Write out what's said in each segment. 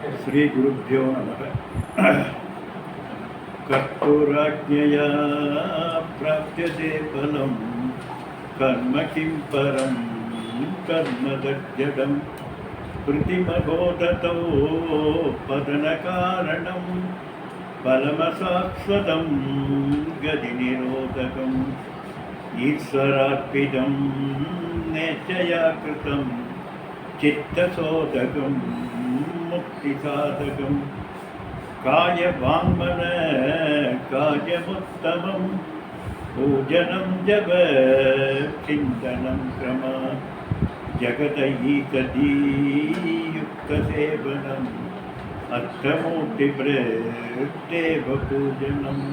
श्रीगुरुभ्यो नमः। कर्पूराज्ञया प्राप्यते फलं कर्म किं परं कर्मदज्जडं कृतिमहोदतो पतनकारणं फलमशाश्वतं गतिनिरोधकम् ईश्वरार्पितं नेच्छया कृतं चित्तशोधकं मुक्तिसाधकं कायवाङ्मन कार्यमुत्तमं पूजनं जप चिन्तनं क्रम जगदैकदीयुक्तसेवनम् अर्थमूर्तिभृदेव पूजनम्।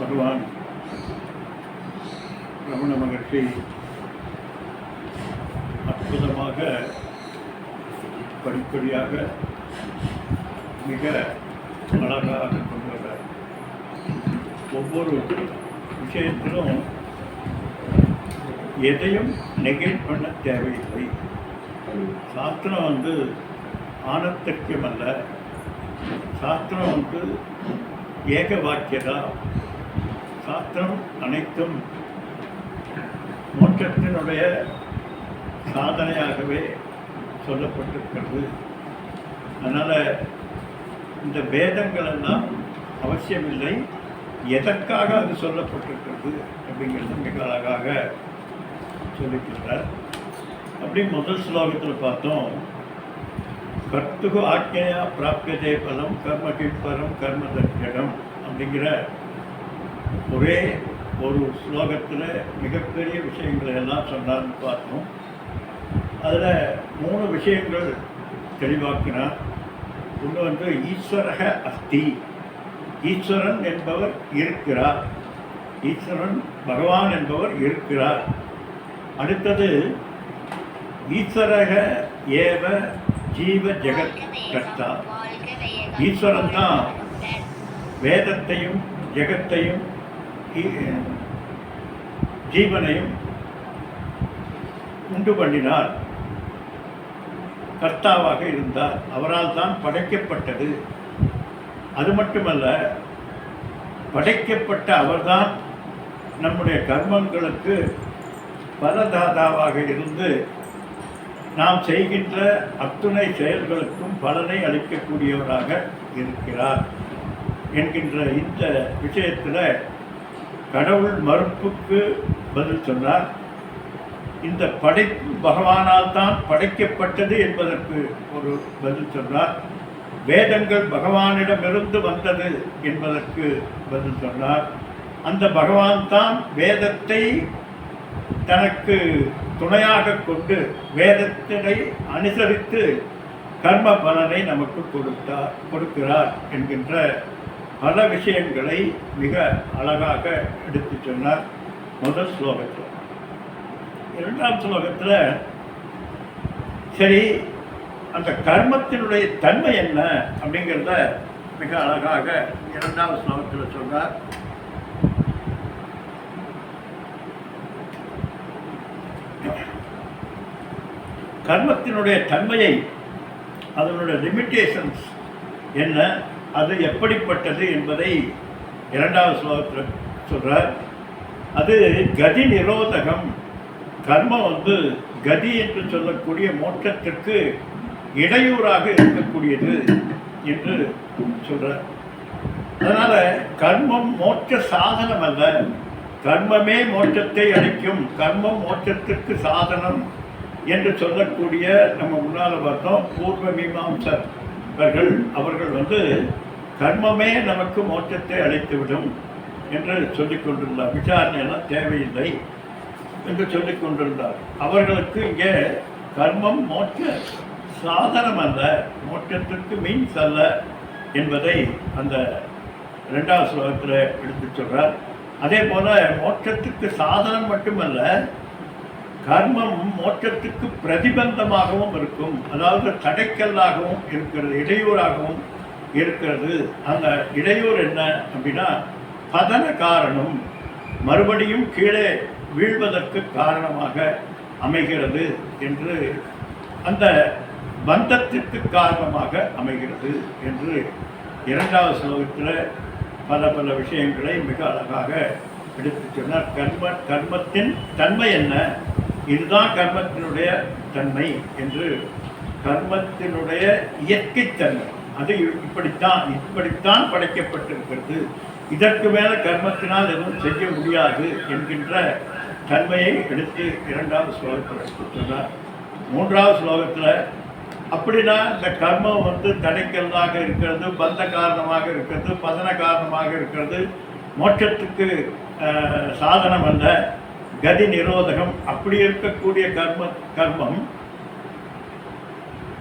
भगवान ரமண மகர்ஷி அற்புதமாக படிப்படியாக மிக அழகாக கொண்டுள்ளார். ஒவ்வொரு விஷயத்திலும் எதையும் நெகேட் பண்ண தேவையில்லை. சாஸ்திரம் ஆனத்தக்கியம் அல்ல, சாஸ்திரம் ஏக வாக்கியதா. சாஸ்திரம் அனைத்தும் மோட்சத்தினுடைய சாதனையாகவே சொல்லப்பட்டிருக்கிறது. அதனால் இந்த வேதங்கள் எல்லாம் அவசியமில்லை, எதற்காக அது சொல்லப்பட்டிருக்கிறது அப்படிங்கிறது மிக அழகாக சொல்லிக்கிறார். அப்படி முதல் ஸ்லோகத்தில் பார்த்தோம், கர்த்துகு ஆக்ஞையா பிராப்யதே பலம் கர்ம கிம்பரம் கர்மதஜடம் அப்படிங்கிற ஒரே ஒரு ஸ்லோகத்தில் மிகப்பெரிய விஷயங்களை எல்லாம் சொன்னார்னு பார்த்தோம். அதில் 3 விஷயங்கள் தெளிவாக்கினார். ஒன்று ஈஸ்வரக அஸ்தி, ஈஸ்வரன் என்பவர் இருக்கிறார், ஈஸ்வரன் பகவான் என்பவர் இருக்கிறார். அடுத்தது ஈஸ்வரக ஏவ ஜீவ ஜெகத் கர்த்தா, ஈஸ்வரன் தான் வேதத்தையும் ஜெகத்தையும் ஜீவனையும் உண்டு பண்ணினார், கர்த்தாவாக இருந்தார், அவரால் தான் படைக்கப்பட்டது. அது மட்டுமல்ல, படைக்கப்பட்ட அவர்தான் நம்முடைய கர்மங்களுக்கு பலதாதாவாக இருந்து நாம் செய்கின்ற அத்துணை செயல்களுக்கும் பலனை அளிக்கக்கூடியவராக இருக்கிறார் என்கின்ற இந்த விஷயத்தில் கடவுள் மறுப்புக்கு பதில் சொன்னார். இந்த படைப்பு பகவானால் தான் படைக்கப்பட்டது என்பதற்கு ஒரு பதில் சொன்னார். வேதங்கள் பகவானிடமிருந்து வந்தது என்பதற்கு பதில் சொன்னார். அந்த பகவான் தான் வேதத்தை தனக்கு துணையாக கொண்டு வேதத்தினை அனுசரித்து கர்ம பலனை நமக்கு கொடுக்கிறார் என்கின்ற பல விஷயங்களை மிக அழகாக எடுத்து சொன்னார் முதல் ஸ்லோகத்தில். 2ஆம் ஸ்லோகத்தில் சரி அந்த கர்மத்தினுடைய தன்மை என்ன அப்படிங்கிறத மிக அழகாக 2ஆவது ஸ்லோகத்தில் சொன்னார். கர்மத்தினுடைய தன்மையை, அதனுடைய லிமிட்டேஷன்ஸ் என்ன, அது எப்படிப்பட்டது என்பதை 2ஆவது ஸ்லோகத்தில் சொல்கிறார். அது கதி நிரோதகம். கர்மம் கதி என்று சொல்லக்கூடிய மோட்சத்திற்கு இடையூறாக இருக்கக்கூடியது என்று சொல்கிறார். அதனால் கர்மம் மோட்ச சாதனம் அல்ல, கர்மமே மோட்சத்தை அளிக்கும், கர்மம் மோட்சத்திற்கு சாதனம் என்று சொல்லக்கூடிய நம்ம முன்னால் பார்த்தோம் பூர்வ மீமாம்சகர்கள் அவர்கள் கர்மமே நமக்கு மோட்சத்தை அளித்துவிடும் என்று சொல்லிக் கொண்டிருந்தார். விசாரணையெல்லாம் தேவையில்லை என்று சொல்லிக் கொண்டிருந்தார். அவர்களுக்கு இங்கே கர்மம் மோட்ச சாதனம் அல்ல, மோட்சத்திற்கு மீன்ஸ் அல்ல என்பதை அந்த 2ஆவது ஸ்லோகத்தில் எடுத்து சொல்கிறார். அதே போல் மோட்சத்துக்கு சாதனம் மட்டுமல்ல, கர்மம் மோட்சத்துக்கு பிரதிபந்தமாகவும் இருக்கும், அதாவது தடைக்கல்லாகவும் இருக்கிறது, இடையூறாகவும் இருக்கிறது. அந்த இடையூறு என்ன அப்படின்னா பதன காரணம், மறுபடியும் கீழே வீழ்வதற்கு காரணமாக அமைகிறது என்று, அந்த பந்தத்திற்கு காரணமாக அமைகிறது என்று இரண்டாவது ஸ்லோகத்தில் பல பல விஷயங்களை மிக அழகாக எடுத்து சொன்னார். கர்மத்தின் தன்மை என்ன, இதுதான் கர்மத்தினுடைய தன்மை என்று, கர்மத்தினுடைய இயற்கைத்தன்மை அது இப்படித்தான் படைக்கப்பட்டிருக்கிறது, இதற்கு மேலே கர்மத்தினால் எதுவும் செய்ய முடியாது என்கின்ற தன்மையை எடுத்து இரண்டாவது ஸ்லோகத்தில் சொன்னார். மூன்றாவது ஸ்லோகத்தில் அப்படின்னா இந்த கர்மம் தடைக்கிறதாக இருக்கிறது, பந்த காரணமாக இருக்கிறது, பதன காரணமாக இருக்கிறது, மோட்சத்துக்கு சாதனம் அல்ல, கதி நிரோதகம், அப்படி இருக்கக்கூடிய கர்மம்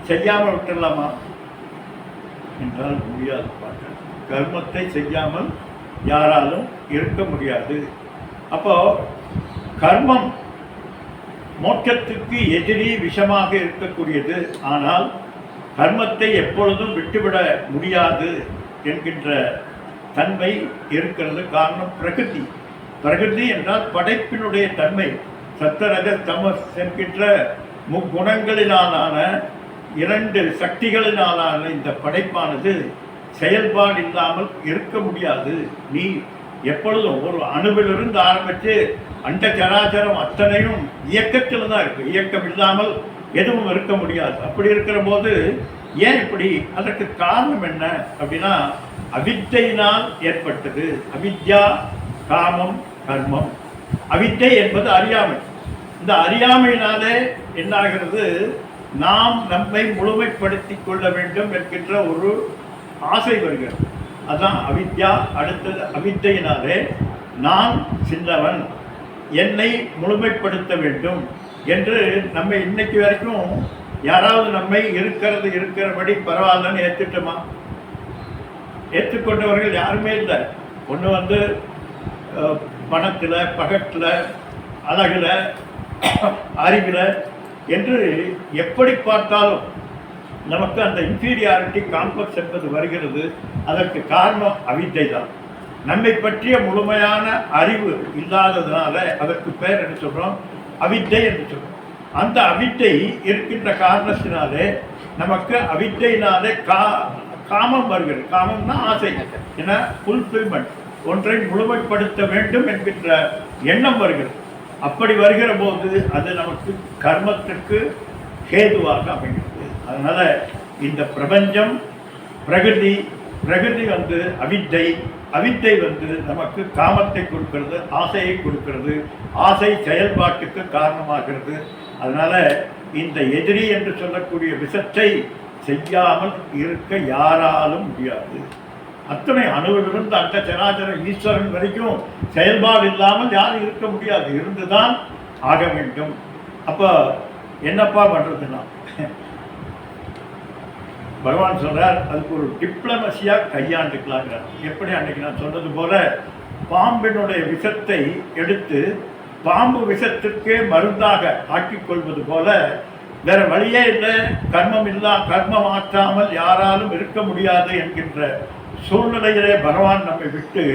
செய்யாமல் விட்டுடலாமா என்றால் முடியாது. கர்மத்தை செய்யாமல் யாராலும் இருக்க முடியாது. அப்போ கர்மம் மோட்சத்துக்கு எதிரி விஷமாக இருக்கக்கூடியது. ஆனால் கர்மத்தை எப்பொழுதும் விட்டுவிட முடியாது என்கின்ற தன்மை இருக்கிறது. காரணம் பிரகிருதி. பிரகிருதி என்றால் படைப்பினுடைய தன்மை. சத்தரஜ தமஸ் என்கின்ற முக்குணங்களினாலான இரண்டு சக்திகளினாலான இந்த படைப்பானது செயல்பாடு இல்லாமல் இருக்க முடியாது. நீ எப்பொழுதும் ஒரு அணுவிலிருந்து ஆரம்பித்து அண்ட சராச்சரம் அத்தனையும் இயக்கத்தில் தான் இருக்கு. இயக்கம் இல்லாமல் எதுவும் இருக்க முடியாது. அப்படி இருக்கிற போது ஏன் இப்படி? அதற்கு காரணம் என்ன அப்படின்னா அவித்தையினால் ஏற்பட்டது. அவித்யா, காமம், கர்மம். அவித்தை என்பது அறியாமை. இந்த அறியாமையினாலே என்னாகிறது? நாம் நம்மை முழுமைப்படுத்தி கொள்ள வேண்டும் என்கின்ற ஒரு ஆசை வருகிறது. அதுதான் அவித்யா. அடுத்தது அவித்தையினாலே நான் சின்னவன், என்னை முழுமைப்படுத்த வேண்டும் என்று நம்மை இன்னைக்கு வரைக்கும் யாராவது நம்மை இருக்கிறபடி பரவாயில்லன்னு ஏற்றுட்டோமா? ஏற்றுக்கொண்டவர்கள் யாருமே இல்லை. ஒன்று பணத்தில், பகத்தில், அழகில், அறிவில் என்று எப்படி பார்த்தாலும் நமக்கு அந்த இன்ஃபீரியாரிட்டி காம்ப்ளெக்ஸ் என்பது வருகிறது. அதற்கு காரணம் அவித்தை தான். நம்மை பற்றிய முழுமையான அறிவு இல்லாததுனால அதற்கு பேர் என்ன சொல்கிறோம்? அவித்தை என்று சொல்கிறோம். அந்த அவித்தை இருக்கின்ற காரணத்தினாலே நமக்கு அவித்தையினாலே காமம் வருகிறது. காமம்னா ஆசை. ஏன்னா ஃபுல்ஃபில்மெண்ட், ஒன்றை முழுமைப்படுத்த வேண்டும் என்கின்ற எண்ணம் வருகிறது. அப்படி வருகிற போது அது நமக்கு கர்மத்திற்கு ஹேதுவாக அமைகிறது. அதனால இந்த பிரபஞ்சம் பிரகிருதி அவித்தை, அவித்தை நமக்கு காமத்தை கொடுக்கிறது, ஆசையை கொடுக்கிறது. ஆசை செயல்பாட்டுக்கு காரணமாகிறது. அதனால இந்த எதிரி என்று சொல்லக்கூடிய விஷத்தை செய்யாமல் இருக்க யாராலும் முடியாது. அத்தனை அணுவிலிருந்து அந்த சராச்சர ஈஸ்வரன் வரைக்கும் செயல்பாடு இல்லாமல் யாரும் இருக்க முடியாது. இருந்துதான் ஆக வேண்டும். அப்போ என்னப்பா பண்ணுறதுன்னா பகவான் சொல்கிறார், அதுக்கு ஒரு டிப்ளமசியாக கையாண்டுக்கலாங்கிறார். எப்படி அன்றைக்கி நான் சொன்னது போல பாம்பினுடைய விஷத்தை எடுத்து பாம்பு விஷத்திற்கே மருந்தாக ஆக்கிக்கொள்வது போல வேற வழியே இல்லை. கர்மம் ஆற்றாமல் யாராலும் இருக்க முடியாது என்கின்ற சூழ்நிலையிலே பகவான் நம்மை விட்டு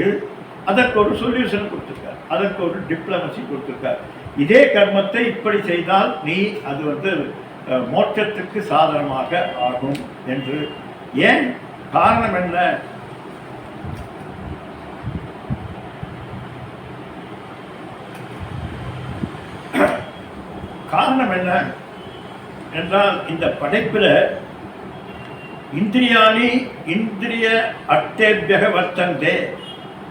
அதற்கு ஒரு சொல்யூஷன் கொடுத்துருக்கார், அதற்கு ஒரு டிப்ளமசி கொடுத்துருக்கார். இதே கர்மத்தை இப்படி செய்தால் நீ அது மோட்சத்துக்கு சாதனமாக ஆகும் என்று. ஏன்? காரணம் என்ன? காரணம் என்ன என்றால் இந்த படைப்பில் இந்திரிய அர்த்தேபியக வர்த்தந்தே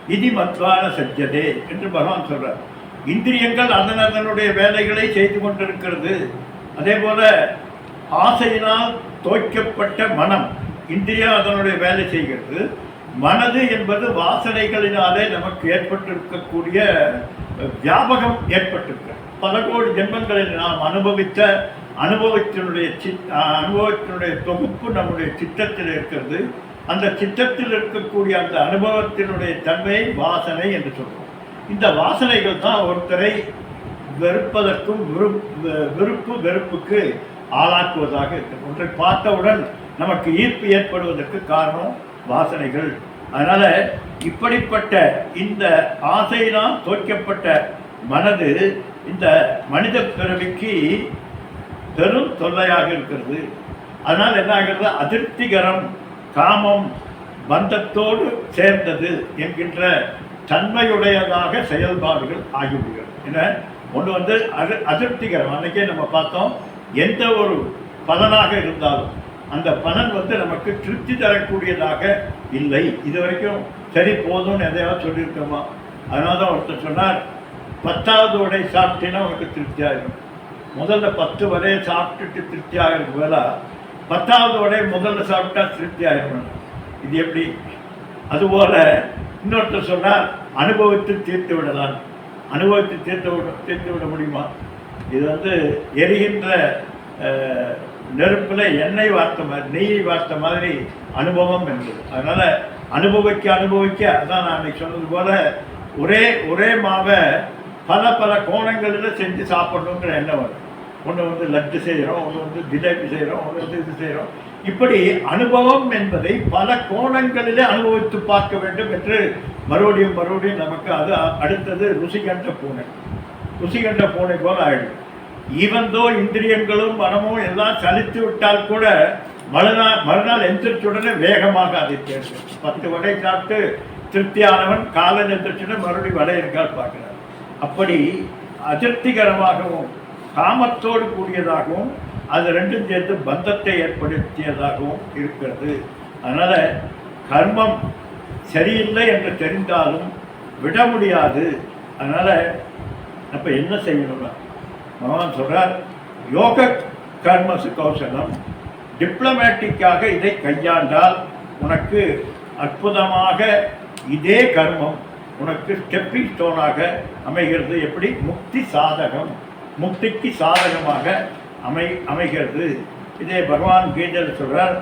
விதி மத்வான சஜ்ஜதே என்று பகவான் சொல்றார். இந்திரியங்கள் அதனுடைய வேலைகளை செய்து கொண்டிருக்கிறது. அதே போல ஆசையினால் தோய்க்கப்பட்ட மனம், இந்திரியம் அதனுடைய வேலை செய்கிறது. மனது என்பது வாசனைகளினாலே நமக்கு ஏற்பட்டிருக்கக்கூடிய வியாபகம் ஏற்பட்டிருக்கிறது. பல கோடி ஜென்மங்களில் நாம் அனுபவத்தினுடைய தொகுப்பு நம்முடைய சித்தத்தில் இருக்கிறது. அந்த சித்தத்தில் இருக்கக்கூடிய அந்த அனுபவத்தினுடைய தன்மையை வாசனை என்று சொல்கிறோம். இந்த வாசனைகள் தான் ஒருத்தரை வெறுப்பதற்கும் வெறுப்புக்கு ஆளாக்குவதாக இருக்கிறது. ஒன்றை பார்த்தவுடன் நமக்கு ஈர்ப்பு ஏற்படுவதற்கு காரணம் வாசனைகள். அதனால் இப்படிப்பட்ட இந்த ஆசையினால் தோற்கப்பட்ட மனது இந்த மனித பிறவிக்கு பெரும் தொல்லையாக இருக்கிறது. அதனால் என்ன ஆகிறது, அதிருப்திகரம், காமம் பந்தத்தோடு சேர்ந்தது என்கின்ற தன்மையுடையதாக செயல்பாடுகள் ஆகிவிடுகிறது. ஏன்னா ஒன்று வந்து அதிருப்திகரம், அன்றைக்கே நம்ம பார்த்தோம், எந்த ஒரு பலனாக இருந்தாலும் அந்த பலன் வந்து நமக்கு திருப்தி தரக்கூடியதாக இல்லை. இது வரைக்கும் சரி போதும்னு எதையாவது சொல்லியிருக்கோமா? அதனால தான் ஒருத்தர் சொன்னார், 10வது வடை சாப்பிட்டீங்கன்னா உனக்கு திருப்தி ஆகிடும். முதல்ல 10 வடையை சாப்பிட்டுட்டு திருப்தி ஆகிறதுக்கு வேலை 10வது வடையை முதல்ல சாப்பிட்டா திருப்தி ஆகிடும். இது எப்படி? அதுபோல் இன்னொருத்தர் சொன்னார், அனுபவித்து தீர்த்து விடலாம். அனுபவித்து தீர்த்து விட முடியுமா? இது வந்து எரிகின்ற நெருப்பில் எண்ணெய் வார்த்த மாதிரி, நெய்யை வார்த்த மாதிரி அனுபவம் என்பது. அதனால் அனுபவிக்க அதான் நான் அன்றைக்கி சொன்னது போல் ஒரே மாவை பல கோணங்களில் செஞ்சு சாப்பிடணுங்கிற எண்ணம் வரும். ஒன்று வந்து லட்டு செய்கிறோம், ஒன்று வந்து ஜிலேபி செய்கிறோம், ஒன்று வந்து இது செய்கிறோம். இப்படி அனுபவம் என்பதை பல கோணங்களிலே அனுபவித்து பார்க்க வேண்டும் என்று மறுபடியும் நமக்கு அது அடுத்தது ருசி கண்ட பூனை போல் ஆகிடும். ஈவந்தோ இந்திரியங்களும் மனமும் எல்லாம் சலித்து விட்டால் கூட மறுநாள் எந்திரிச்சுடனே வேகமாக அதை தேர்வு. 10 வடை சாப்பிட்டு திருப்தியானவன் காலையில் எந்திரிச்சுடனே மறுபடியும் வடை இருக்கால் பார்க்கிறார். அப்படி அதிருப்திகரமாகவும் காமத்தோடு கூடியதாகவும் அது ரெண்டும் சேர்த்து பந்தத்தை ஏற்படுத்தியதாகவும் இருக்கிறது. அதனால் கர்மம் சரியில்லை என்று தெரிந்தாலும் விட முடியாது. அதனால் அப்போ என்ன செய்யணும்னா, பகவான் சொல்கிறார், யோக கர்மசு கௌசலம், டிப்ளமேட்டிக்காக இதை கையாண்டால் உனக்கு அற்புதமாக இதே கர்மம் உனக்கு ஸ்டெப்பிங் ஸ்டோனாக அமைகிறது. எப்படி? முக்திக்கு சாதகமாக அமைகிறது. இதே பகவான் கீதையில் சொல்றார்,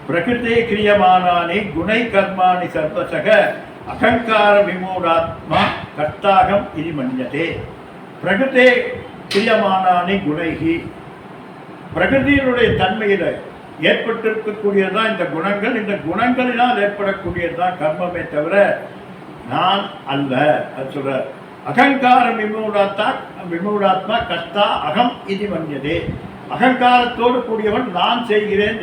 பிரகிருதி கிரியமானானி குணை கர்மாணி சர்வசக அகங்கார விமூடாத்மா கர்த்தாகம் இது மன்யதே. பிரகிருதி கிரியமானானி குணைகி, பிரகிருதியினுடைய தன்மையில் ஏற்பட்டிருக்கக்கூடியதுதான் இந்த குணங்கள். இந்த குணங்களினால் ஏற்படக்கூடியதுதான் கர்மமே தவிர நான் அல்ல. அது சொல்றார், அகங்கார விமூடாத்மா கர்த்தா அகம் இது மன்யதே. அகங்காரத்தோடு கூடியவன் நான் செய்கிறேன்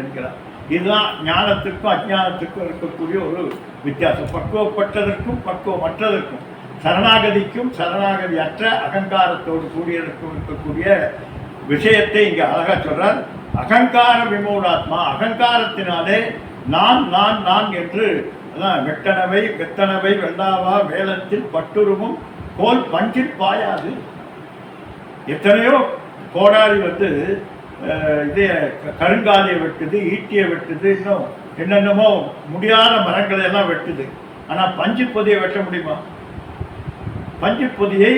என்கிறார். இதுதான் ஞானத்திற்கும் அஜ்ஞானத்திற்கும் இருக்கக்கூடிய ஒரு வித்தியாசம். பக்குவப்பட்டதற்கும் பக்குவமற்றதற்கும், சரணாகதிக்கும் சரணாகதி அற்ற அகங்காரத்தோடு கூடியதற்கும் இருக்கக்கூடிய விஷயத்தை இங்கே அழகாக சொல்றார். அகங்கார விமூடாத்மா, அகங்காரத்தினாலே நான் என்று வெத்தனவை வெள்ளாவா வேலத்தில் பட்டுருமும் கோல் பஞ்சில் பாயாது. எத்தனையோ கோடாரி வந்து இதே கருங்காலியை வெட்டுது, ஈட்டியை வெட்டுது, இன்னும் என்னென்னமோ முடியாத மரங்களை எல்லாம் வெட்டுது. ஆனால் பஞ்சு பொதியை வெட்ட முடியுமா? பஞ்சு பொதியை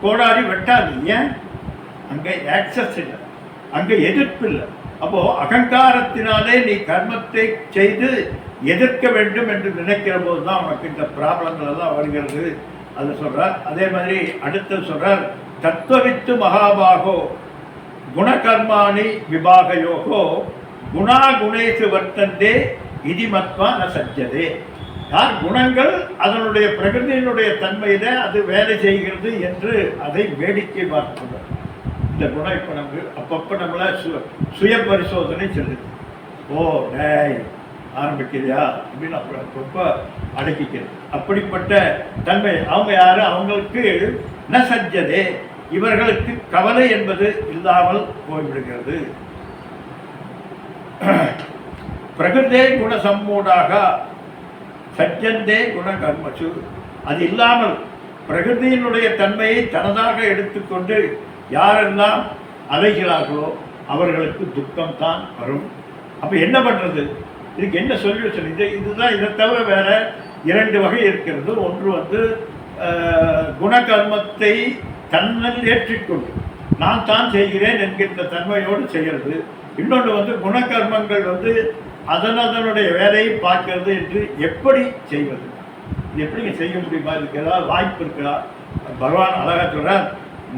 கோடாரி வெட்டாது. ஏன்? அங்கே ஆக்சஸ் இல்லை, அங்கே எதிர்ப்பு இல்லை. அப்போது அகங்காரத்தினாலே நீ கர்மத்தை செய்து எதிர்க்க வேண்டும் என்று நினைக்கிற போது தான் உனக்கு இந்த ப்ராப்ளங்கள் எல்லாம் வருகிறது. அது சொல்கிறார். அதே மாதிரி அடுத்து சொல்கிறார், தத்துவவித்து மகாபாகோ குணகர்மாணி விபாகயோகோ குணா குணேசு வர்த்தந்தே இதி மத்வா ந சஜ்ஜதே. யார் குணங்கள் அதனுடைய பிரகிருதியினுடைய தன்மையில அது வேலை செய்கிறது என்று அதை வேடிக்கை பார்க்கிறார். இந்த குணம் இப்போ நமக்கு அப்பப்போ நம்மளை சுய பரிசோதனை சொல்லுது. ஓ டேய் ஆரம்பிக்கிறியா அப்படின்னு அப்பப்போ அடக்கிக்கிறது. அப்படிப்பட்ட தன்மை அவங்க யாரு? அவங்களுக்கு ந சஜ்ஜதே, இவர்களுக்கு கவலை என்பது இல்லாமல் போய்விடுகிறது. பிரகிருதே குண சம்மூடாக சஜ்ஜந்தே குண கர்மசு. அது இல்லாமல் பிரகிருதியினுடைய தன்மையை தனதாக எடுத்துக்கொண்டு யாரெல்லாம் அலைகிறார்களோ அவர்களுக்கு துக்கம் தான் வரும். அப்போ என்ன பண்ணுறது? இதுக்கு என்ன சொல்யூஷன்? இதுதான். இதை தவிர வேற 2 வகை இருக்கிறது. ஒன்று வந்து குணகர்மத்தை தன்னில் ஏற்றிக்கொண்டு நான் தான் செய்கிறேன் என்கின்ற தன்மையோடு செய்கிறது. இன்னொன்று வந்து குணகர்மங்கள் வந்து அதனுடைய வேலையை பார்க்கிறது என்று எப்படி செய்வது? இது எப்படிங்க செய்ய முடியுமா? இதுக்கு ஏதாவது வாய்ப்பு இருக்கிறா? பகவான் அழகா சொல்றார்,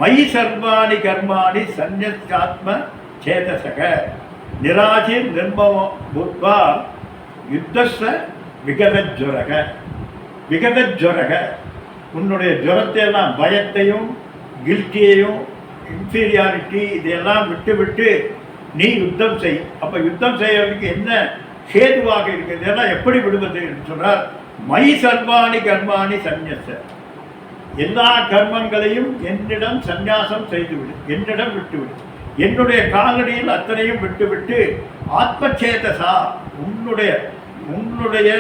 மயி சர்வாணி கர்மாணி சந்நியாத்ம சேதசக நிராஜிர் நிர்மவம் பூத்வா யுத்தஸ்ஸ விகதஜ்வரக. உன்னுடைய ஜுரத்தை எல்லாம், பயத்தையும் கில்ட்டியையும் இன்ஃபீரியாரிட்டி இதையெல்லாம் விட்டு நீ யுத்தம் செய். அப்போ யுத்தம் செய்யறதுக்கு என்ன சேதுவாக இருக்குது? இதெல்லாம் எப்படி விடுவது என்று சொன்னார். மை சர்வாணி கர்மாணி சந்நியச, எல்லா கர்மங்களையும் என்னிடம் சந்நியாசம் செய்துவிடு, என்னிடம் விட்டுவிடு, என்னுடைய காலடியில் அத்தனையும் விட்டுவிட்டு ஆத்மச்சேதசா, உன்னுடைய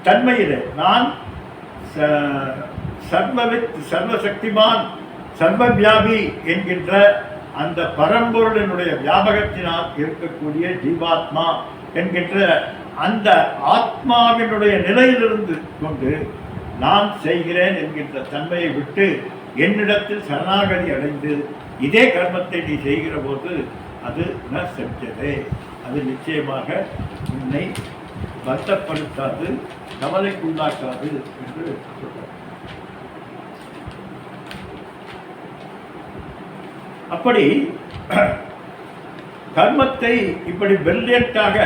தன்மையிலே நான் சர்வவித் சர்வசக்திமான் சர்வவியாபி என்கின்ற அந்த பரம்பொருளினுடைய வியாபகத்தினால் இருக்கக்கூடிய ஜீவாத்மா என்கின்ற அந்த ஆத்மாவினுடைய நிலையிலிருந்து கொண்டு நான் செய்கிறேன் என்கின்ற தன்மையை விட்டு என்னிடத்தில் சரணாகதி அடைந்து இதே கர்மத்தை நீ செய்கிற போது அது ந செஞ்சதே, அது நிச்சயமாக உன்னை வருத்தப்படுத்தாது, கவலைக்குள்ளாக்காது என்று சொல்றார். அப்படி கர்மத்தை இப்படி பிரில்லியண்டாக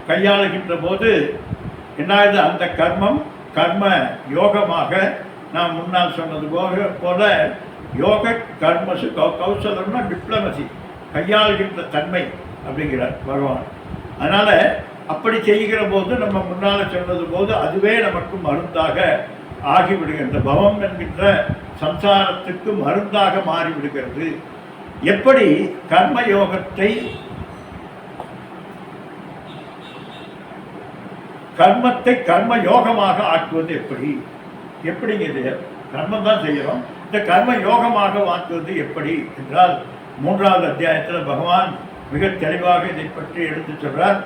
கையாளுகின்ற போது என்னாவது, அந்த கர்மம் கர்ம யோகமாக நான் முன்னால் சொன்னது போல யோக கர்மசு கௌசலம்னா டிப்ளமசி, கையாளுகின்ற தன்மை அப்படிங்கிறார் பகவான். அதனால் அப்படி செய்கிற போது நம்ம முன்னால் சொன்னது போது அதுவே நமக்கு மருந்தாக ஆகிவிடுகின்ற, பவம் என்கின்ற சம்சாரத்துக்கு மருந்தாக மாறிவிடுகிறது. எப்படி கர்மயோகத்தை கர்மத்தை கர்ம யோகமாக ஆக்குவது எப்படிங்கிறது? கர்மம் தான் செய்கிறோம், இந்த கர்ம யோகமாக ஆக்குவது எப்படி என்றால் 3வது அத்தியாயத்தில் பகவான் மிக தெளிவாக இதை பற்றி எடுத்து சொல்றார்.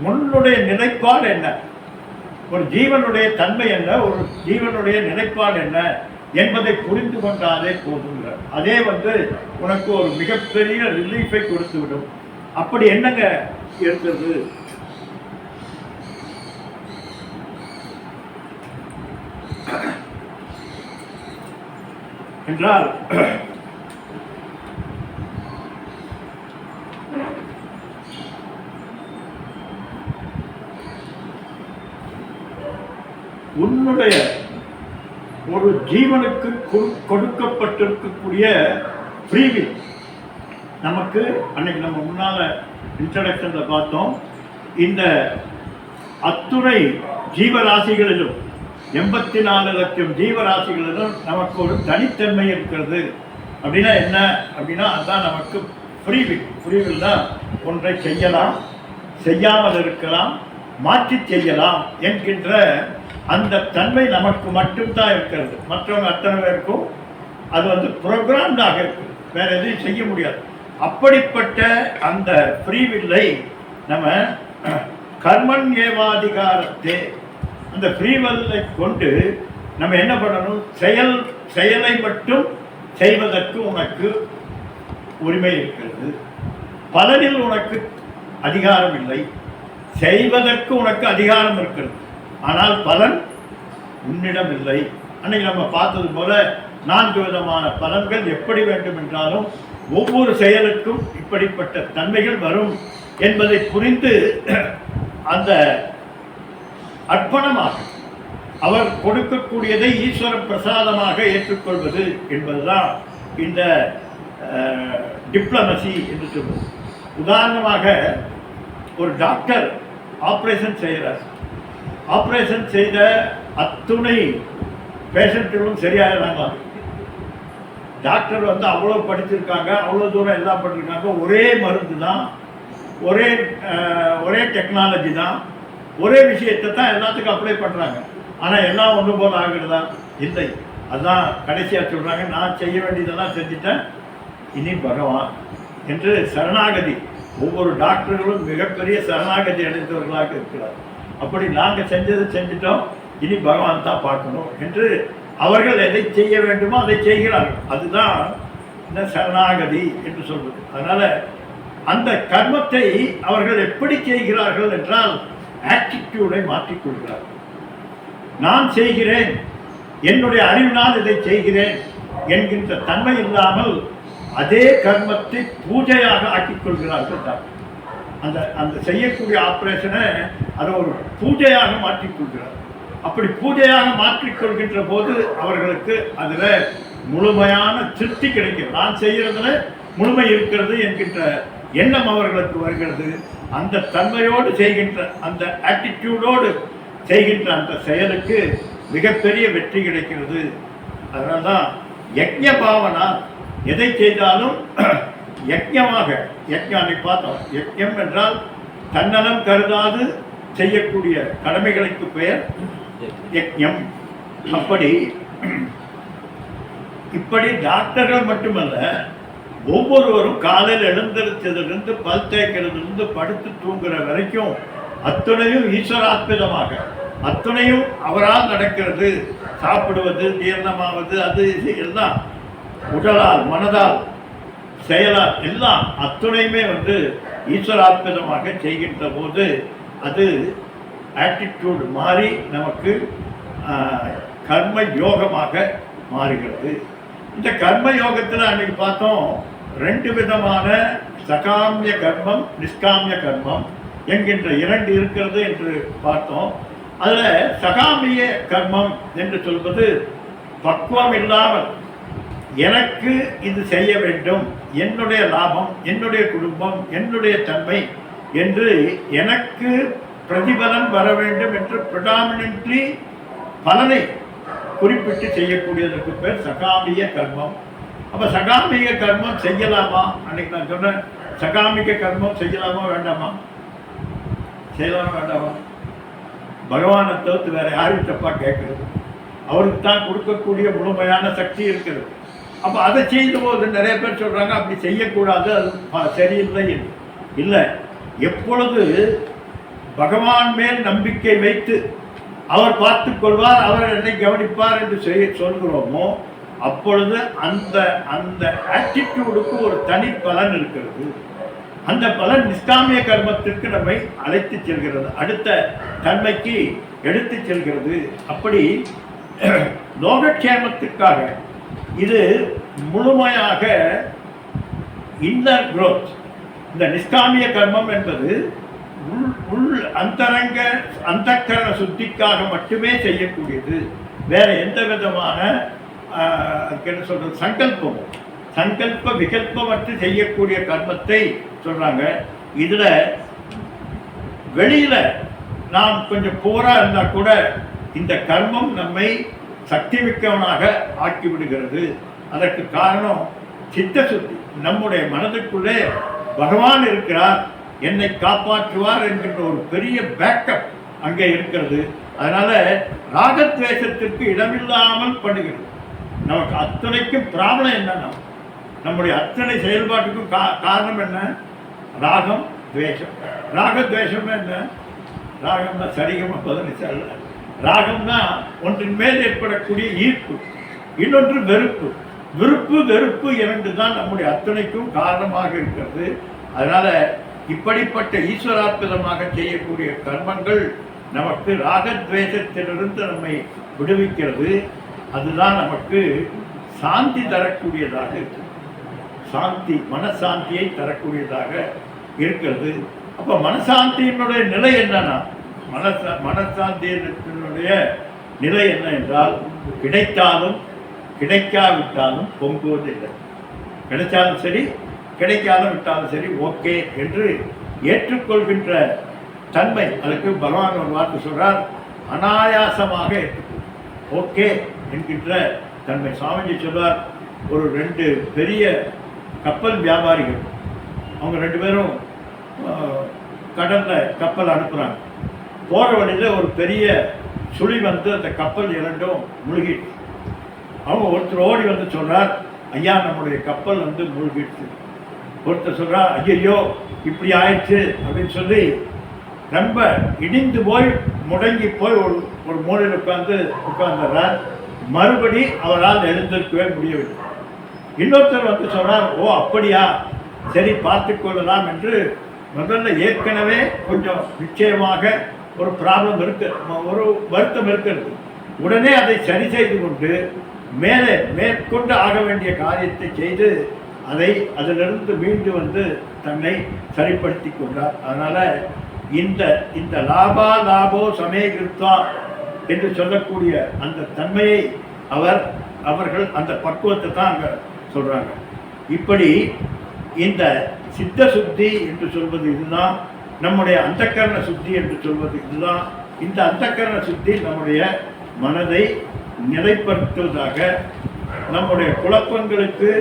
உன்னுடைய நிலைப்பாடு என்ன, ஒரு ஜீவனுடைய தன்மை என்ன, ஒரு ஜீவனுடைய நிலைப்பாடு என்ன என்பதை புரிந்து கொண்டாலே போதுங்கிறார். அதே உனக்கு ஒரு மிகப்பெரிய ரிலீஃபை கொடுத்து விடும். அப்படி என்னங்க இருக்கிறது என்றால், உன்னுடைய ஒரு ஜீவனுக்கு கொடுக்கப்பட்டிருக்கக்கூடிய ஃப்ரீவில் நமக்கு அன்னைக்கு நம்ம முன்னால இன்ட்ரடக்ஷன்ல பார்த்தோம். இந்த அத்துணை ஜீவராசிகளிலும் 84 லட்சம் ஜீவராசிகளிலும் நமக்கு ஒரு தனித்தன்மை இருக்கிறது. அப்படின்னா என்ன அப்படின்னா, அதுதான் நமக்கு ஃப்ரீவில் தான் ஒன்றை செய்யலாம், செய்யாமல் இருக்கலாம், மாற்றி செய்யலாம் என்கின்ற அந்த தன்மை நமக்கு மட்டும்தான் இருக்கிறது. மற்றவங்க அத்தனை பேருக்கும் அது ப்ரோக்ராம்டாக இருக்குது, வேற எதையும் செய்ய முடியாது. அப்படிப்பட்ட அந்த ஃப்ரீவில்லை நம்ம கர்மன் ஏவாதிகாரத்தை, அந்த ஃப்ரீவில்லை கொண்டு நம்ம என்ன பண்ணணும், செயலை மட்டும் செய்வதற்கு உனக்கு உரிமை இருக்கிறது. பலனில் உனக்கு அதிகாரம் இல்லை, செய்வதற்கு உனக்கு அதிகாரம் இருக்கிறது, ஆனால் பலன் உன்னிடம் இல்லை. அன்னைக்கு நம்ம பார்த்தது போல 4 விதமான பலன்கள் எப்படி வேண்டும் என்றாலும் ஒவ்வொரு செயலுக்கும் இப்படிப்பட்ட தன்மைகள் வரும் என்பதை புரிந்து அந்த அர்ப்பணமாக அவர் கொடுக்கக்கூடியதை ஈஸ்வர பிரசாதமாக ஏற்றுக்கொள்வது என்பதுதான் இந்த டிப்ளமசி என்று சொல்வது. உதாரணமாக ஒரு டாக்டர் ஆப்ரேஷன் செய்கிறார், ஆப்ரேஷன் செய்த அத்துணை பேஷண்ட்டுகளும் சரியாகிறாங்களா? டாக்டர் அவ்வளோ படிச்சிருக்காங்க, அவ்வளோ தூரம் எல்லாம் பண்ணியிருக்காங்க, ஒரே மருந்து தான், ஒரே டெக்னாலஜி தான், ஒரே விஷயத்தை தான் எல்லாத்துக்கும் அப்ளை பண்ணுறாங்க. ஆனால் எல்லாம் ஒன்று போல் ஆகிடுதா? இல்லை. அதுதான் கடைசியாக சொல்கிறாங்க, நான் செய்ய வேண்டியதெல்லாம் செஞ்சுட்டேன், இனி பகவான் என்று சரணாகதி. ஒவ்வொரு டாக்டர்களும் மிகப்பெரிய சரணாகதி அடைந்தவர்களாக இருக்கிறார். அப்படி நாங்கள் செஞ்சதை செஞ்சிட்டோம், இனி பகவான் தான் பார்க்கணும் என்று அவர்கள் எதை செய்ய வேண்டுமோ அதை செய்கிறார்கள். அதுதான் இந்த சரணாகதி என்று சொல்வது. அதனால் அந்த கர்மத்தை அவர்கள் எப்படி செய்கிறார்கள் என்றால் ஆட்டிடியூடை மாற்றிக்கொள்கிறார்கள். நான் செய்கிறேன், என்னுடைய அறிவினால் இதை செய்கிறேன் என்கின்ற தன்மை இல்லாமல் அதே கர்மத்தை பூஜையாக ஆக்கிக் கொள்கிறார்கள். அந்த செய்யக்கூடிய ஆப்ரேஷனை அதை ஒரு பூஜையாக மாற்றிக்கொள்கிறார். அப்படி பூஜையாக மாற்றிக்கொள்கின்ற போது அவர்களுக்கு அதில் முழுமையான திருப்தி கிடைக்கும். நான் செய்கிறதுல முழுமை இருக்கிறது என்கின்ற எண்ணம் அவர்களுக்கு வருகிறது. அந்த தன்மையோடு செய்கின்ற, அந்த ஆட்டிடியூடோடு செய்கின்ற அந்த செயலுக்கு மிகப்பெரிய வெற்றி கிடைக்கிறது. அதனால தான் யஜ்ஞ பாவனா, எதை செய்தாலும் யஜ்ஞமாக, யஜ்ஞானை பார்த்தோம். யஜ்ஞம் என்றால் தன்னலம் கருதாது செய்யக்கூடிய கடமைகளுக்கு பெயர் யஜ்ஞம். இப்படி டாக்டர்கள் மட்டுமல்ல, ஒவ்வொருவரும் காலையில் எழுந்திருச்சதிலிருந்து பல் தேய்க்கிறதுலேருந்து படுத்து தூங்குற வரைக்கும் அத்துணையும் ஈஸ்வராத்மிதமாக, அத்துணையும் அவரால் நடக்கிறது. சாப்பிடுவது, ஜீரணமாவது, அது எல்லாம் உடலால், மனதால், செயலால் எல்லாம் அத்துணையுமே ஈஸ்வராத்மிதமாக செய்கின்ற போது அது ஆட்டிடியூட் மாறி நமக்கு கர்ம யோகமாக மாறுகிறது. இந்த கர்ம யோகத்தில் அன்னைக்கு பார்த்தோம், 2 விதமான சகாமிய கர்மம், நிஷ்காமிய கர்மம் என்கின்ற 2 இருக்கிறது என்று பார்த்தோம். அதில் சகாமிய கர்மம் என்று சொல்வது பக்குவம் இல்லாமல் எனக்கு இது செய்ய வேண்டும், என்னுடைய லாபம், என்னுடைய குடும்பம், என்னுடைய தன்மை என்று எனக்கு பிரதிபலன் வர வேண்டும் என்று ப்ரிடாமினன்ட்லி பலனை குறிப்பிட்டு செய்யக்கூடியதற்கு பேர் சகாமிய கர்மம். அப்போ சகாமிக கர்மம் செய்யலாமா? அன்னைக்கு நான் சொன்னேன், சகாமிக கர்மம் செய்யலாமா வேண்டாமா? செய்யலாமா வேண்டாமா? பகவானை தவிர்த்து வேற யாரும் தப்பா கேட்கறது? அவருக்கு தான் கொடுக்கக்கூடிய முழுமையான சக்தி இருக்கிறது. அப்போ அதை செய்யும் போது நிறைய பேர் சொல்றாங்க அப்படி செய்யக்கூடாது, அது சரியில்லை. இல்லை, எப்பொழுது பகவான் மேல் நம்பிக்கை வைத்து அவர் பார்த்து கொள்வார், அவர் என்னை கவனிப்பார் என்று சொல்கிறோமோ அப்பொழுது அந்த அந்த ஆட்டிடியூடுக்கு ஒரு தனி பலன் இருக்கிறது. அந்த பலன் நிஷ்காமிய கர்மத்திற்கு நம்மை அழைத்து செல்கிறது, அடுத்த தன்மைக்கு எடுத்து செல்கிறது. அப்படி லோகக்ஷேமத்திற்காக இது முழுமையாக இன்னர் growth. இந்த நிஷ்காமிய கர்மம் என்பது உள் அந்தரங்க அந்தக்கரண சுத்திக்காக மட்டுமே செய்யக்கூடியது. வேற எந்த விதமான என்ன சொல்றது, சங்கல்ப விகல்பமற்று செய்யக்கூடிய கர்மத்தை சொல்றாங்க. இதுல வெளியில நாம் கொஞ்சம் போரா இருந்தா கூட இந்த கர்மம் நம்மை சக்தி மிக்கவனாக ஆக்கி விடுகிறது. அதற்கு காரணம் சித்த சுத்தி. நம்முடைய மனதுக்குள்ளே பகவான் இருக்கிறார், என்னை காப்பாற்றுவார் என்கின்ற ஒரு பெரிய பேக்கப் அங்கே இருக்கிறது. அதனால ராகத்வேஷத்திற்கு இடமில்லாமல் பண்ணுகிறது. நமக்கு அத்தனைக்கும் ப்ராப்ளம் என்னன்னா, நம்முடைய அத்தனை செயல்பாட்டுக்கும் காரணம் என்ன? ராகம் துவேஷம். ராகத்வேஷம் என்ன? ராகம்னா சரிகமாக 15 ராகம்னா ஒன்றின் மேல் ஏற்படக்கூடிய ஈர்ப்பு, இன்னொன்று வெறுப்பு. விருப்பு வெறுப்பு 2 தான் நம்முடைய அத்தனைக்கும் காரணமாக இருக்கிறது. அதனால இப்படிப்பட்ட ஈஸ்வரார்ப்பிதமாக செய்யக்கூடிய கர்மங்கள் நமக்கு ராகத்வேஷத்திலிருந்து நம்மை விடுவிக்கிறது. அதுதான் நமக்கு சாந்தி தரக்கூடியதாக இருக்கு. சாந்தி, மனசாந்தியை தரக்கூடியதாக இருக்கிறது. அப்போ மனசாந்தியினுடைய நிலை என்னன்னா, மனசாந்தியினுடைய நிலை என்ன என்றால், கிடைத்தாலும் கிடைக்காவிட்டாலும் பொங்குவதில்லை. கிடைச்சாலும் சரி, கிடைக்காலும் விட்டாலும் சரி, ஓகே என்று ஏற்றுக்கொள்கின்ற தன்மை. அதுக்கு பகவான் ஒரு வார்த்தை சொல்றார், அனாயாசமாக ஏற்றுக்கொள், ஓகே என்கின்ற தன்மை. சுவாமிஜி சொல்வார், ஒரு 2 பெரிய கப்பல் வியாபாரிகள், அவங்க 2 பேரும் கடலில் கப்பல் அனுப்புகிறாங்க. போகிற வழியில் ஒரு பெரிய சுழி அந்த கப்பல் 2ம் மூழ்கிடுச்சு. அவங்க ஒருத்தர் ஓடி சொல்கிறார், ஐயா நம்முடைய கப்பல் மூழ்கிடுச்சு. ஒருத்தர் சொல்கிறார், ஐயோ இப்படி ஆயிடுச்சு அப்படின்னு சொல்லி ரொம்ப இடிந்து போய் முடங்கி போய் ஒரு மூலையில் உட்கார்ந்துறார். மறுபடி அவரால் எழுந்திருக்கவே முடியவில்லை. இன்னொருத்தர் சொன்னார், ஓ அப்படியா, சரி பார்த்து கொள்ளலாம் என்று. முதல்ல ஏற்கனவே கொஞ்சம் நிச்சயமாக ஒரு ப்ராப்ளம் இருக்கு, ஒரு வருத்தம் இருக்கிறது. உடனே அதை சரி செய்து கொண்டு மேற்கொண்டு ஆக வேண்டிய காரியத்தை செய்து அதிலிருந்து மீண்டு தன்னை சரிப்படுத்தி கொண்டார். அதனால இந்த லாபோ சமயகிருத்வா என்று சொல்லக்கூடிய அந்த தன்மையை அவர் அவர்கள் அந்த பக்குவத்தை தான் அங்கே சொல்கிறாங்க. இப்படி இந்த சித்த சுத்தி என்று சொல்வது இதுதான், நம்முடைய அந்தக்கரண சுத்தி என்று சொல்வது இதுதான். இந்த அந்தக்கரண சுத்தி நம்முடைய மனதை நிலைப்படுத்துவதாக, நம்முடைய குழப்பங்களுக்கு,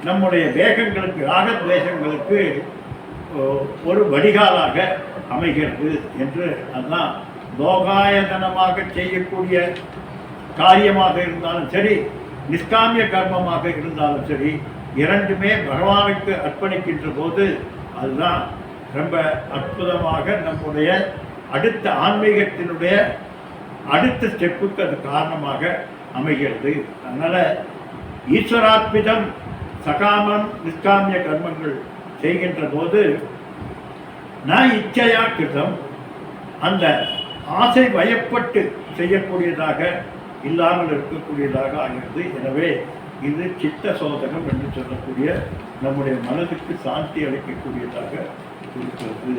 நம்முடைய வேகங்களுக்கு, ராகத்வேஷங்களுக்கு ஒரு வடிகாலாக அமைகிறது என்று. அதுதான் லோகாயதனமாக செய்யக்கூடிய காரியமாக இருந்தாலும் சரி, நிஷ்காமிய கர்மமாக இருந்தாலும் சரி, இரண்டுமே பகவானுக்கு அர்ப்பணிக்கின்ற போது அதுதான் ரொம்ப அற்புதமாக நம்முடைய அடுத்த ஆன்மீகத்தினுடைய அடுத்த ஸ்டெப்புக்கு அது காரணமாக அமைகிறது. அதனால் ஈஸ்வரார்ப்பிதம் சகாமம் நிஷ்காமிய கர்மங்கள் செய்கின்ற போது நான் இச்சையா கிருதம், அந்த ஆசை வயப்பட்டு செய்யக்கூடியதாக இல்லாமல் இருக்கக்கூடியதாக ஆகிறது. எனவே இது சித்த சோதகம் என்று சொல்லக்கூடிய நம்முடைய மனதுக்கு சாந்தி அளிக்கக்கூடியதாக இருக்கிறது.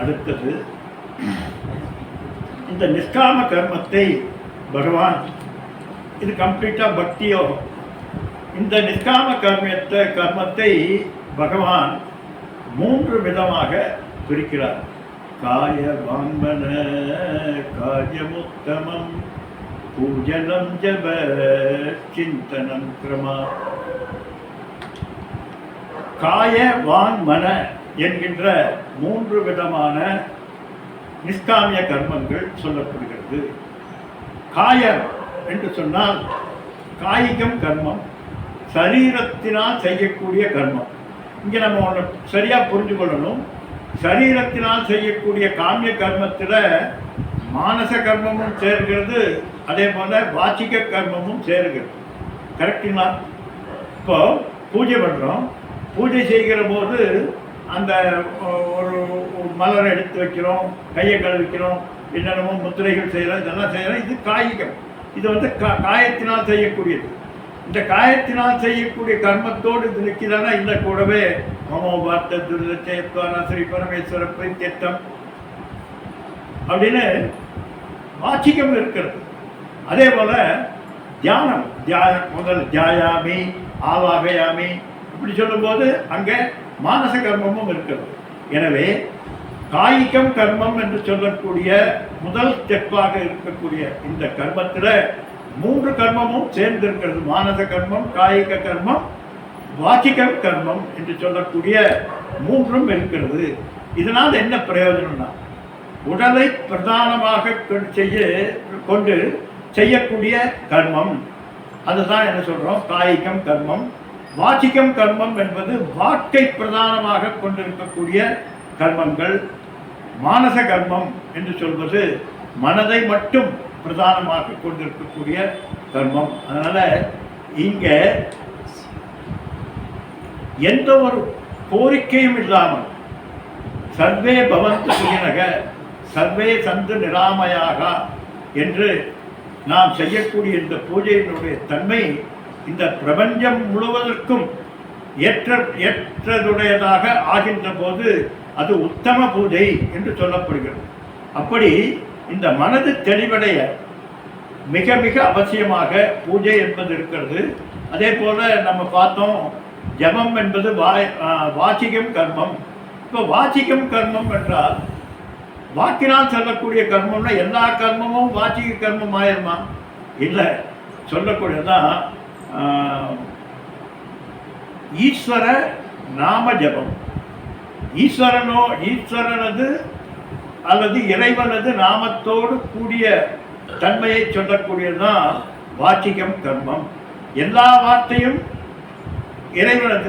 அடுத்தது இந்த நிஷ்காம கர்மத்தை பகவான், இது கம்ப்ளீட்டாக பக்தி யோகம். இந்த நிஷ்காம கர்மத்தை பகவான் 3 விதமாக பிரிக்கிறார். காய வாங்மன காரியமுத்தமம் பூஜனம் ஜப சிந்தனம் கிரமா. காய வாங்மன என்கின்ற 3 விதமான நிஷ்காமிய கர்மங்கள் சொல்லப்படுகிறது. காயம் என்று சொன்னால் காயிகம் கர்மம், சரீரத்தினால் செய்யக்கூடிய கர்மம். இங்கே நம்ம ஒன்று சரியாக புரிஞ்சு கொள்ளணும். சரீரத்தினால் செய்யக்கூடிய காமிய கர்மத்தில் மானச கர்மமும் சேர்கிறது, அதே போல் வாச்சிக கர்மமும் சேருகிறது. கரெக்டுங்களா? இப்போ பூஜை பண்ணுறோம், பூஜை செய்கிற போது அந்த ஒரு மலரை எடுத்து வைக்கிறோம், கையை கழுவிக்கிறோம், என்னென்னமோ முத்திரைகள் செய்கிறோம், இதெல்லாம் செய்கிறோம். இது காயிகம். இது வந்து காயத்தினால் செய்யக்கூடியது. இந்த காயத்தினால் செய்யக்கூடிய கர்மத்தோடு இது நிற்கிறானா இல்லை கூடவே மமோபார்த்த துர்லட்சயத்வாரா ஸ்ரீ பரமேஸ்வர பிரத்யத்தம் அப்படின்னு வாச்சிகம் இருக்கிறது. அதே போல் தியானம், முதல் தியாயாமி ஆவாகயாமி இப்படி சொல்லும்போது அங்கே மானச கர்மமும் இருக்கிறது. எனவே காயிகம் கர்மம் என்று சொல்லக்கூடிய முதல் ஸ்டெப்பாக இருக்கக்கூடிய இந்த கர்மத்தில் 3 கர்மமும் சேர்ந்து இருக்கிறது. மானச கர்மம், காயிக கர்மம், வாச்சிக கர்மம் என்று சொல்லக்கூடிய 3ம் இருக்கிறது. இதனால் என்ன பிரயோஜனம்னா, உடலை பிரதானமாக கொண்டு செய்யக்கூடிய கர்மம், அதுதான் என்ன சொல்கிறோம் காயிகம் கர்மம். வாச்சிகம் கர்மம் என்பது வாக்கை பிரதானமாக கொண்டிருக்கக்கூடிய கர்மங்கள். மானச கர்மம் என்று சொல்வது மனதை மட்டும் பிரதானமாக கொண்டிருக்கக்கூடிய கர்மம். அதனால இங்க எந்த ஒரு கோரிக்கையும் இல்லாமல் சர்வே பவந்து சுகினக சர்வே சந்து நிராமயாக என்று நாம் செய்யக்கூடிய இந்த பூஜையினுடைய தன்மை இந்த பிரபஞ்சம் முழுவதற்கும் ஏற்றதுடையதாக ஆகின்ற போது அது உத்தம பூஜை என்று சொல்லப்படுகிறது. அப்படி இந்த மனது தெளிவடைய மிக மிக அவசியமாக பூஜை என்பது இருக்கிறது. அதே போல் நம்ம பார்த்தோம், ஜபம் என்பது வாச்சிகம் கர்மம். இப்போ வாச்சிகம் கர்மம் என்றால் வாக்கினால் சொல்லக்கூடிய கர்மம்னா எல்லா கர்மமும் வாச்சிக கர்மம் ஆயிருமா? இல்லை, சொல்லக்கூடியதான் ஈஸ்வர நாம ஜபம். ஈஸ்வரனது அல்லது இறைவனது நாமத்தோடு கூடிய தன்மையை சொல்லக்கூடியதுதான் வாச்சிகம் கர்மம். எல்லா வார்த்தையும் இறைவனது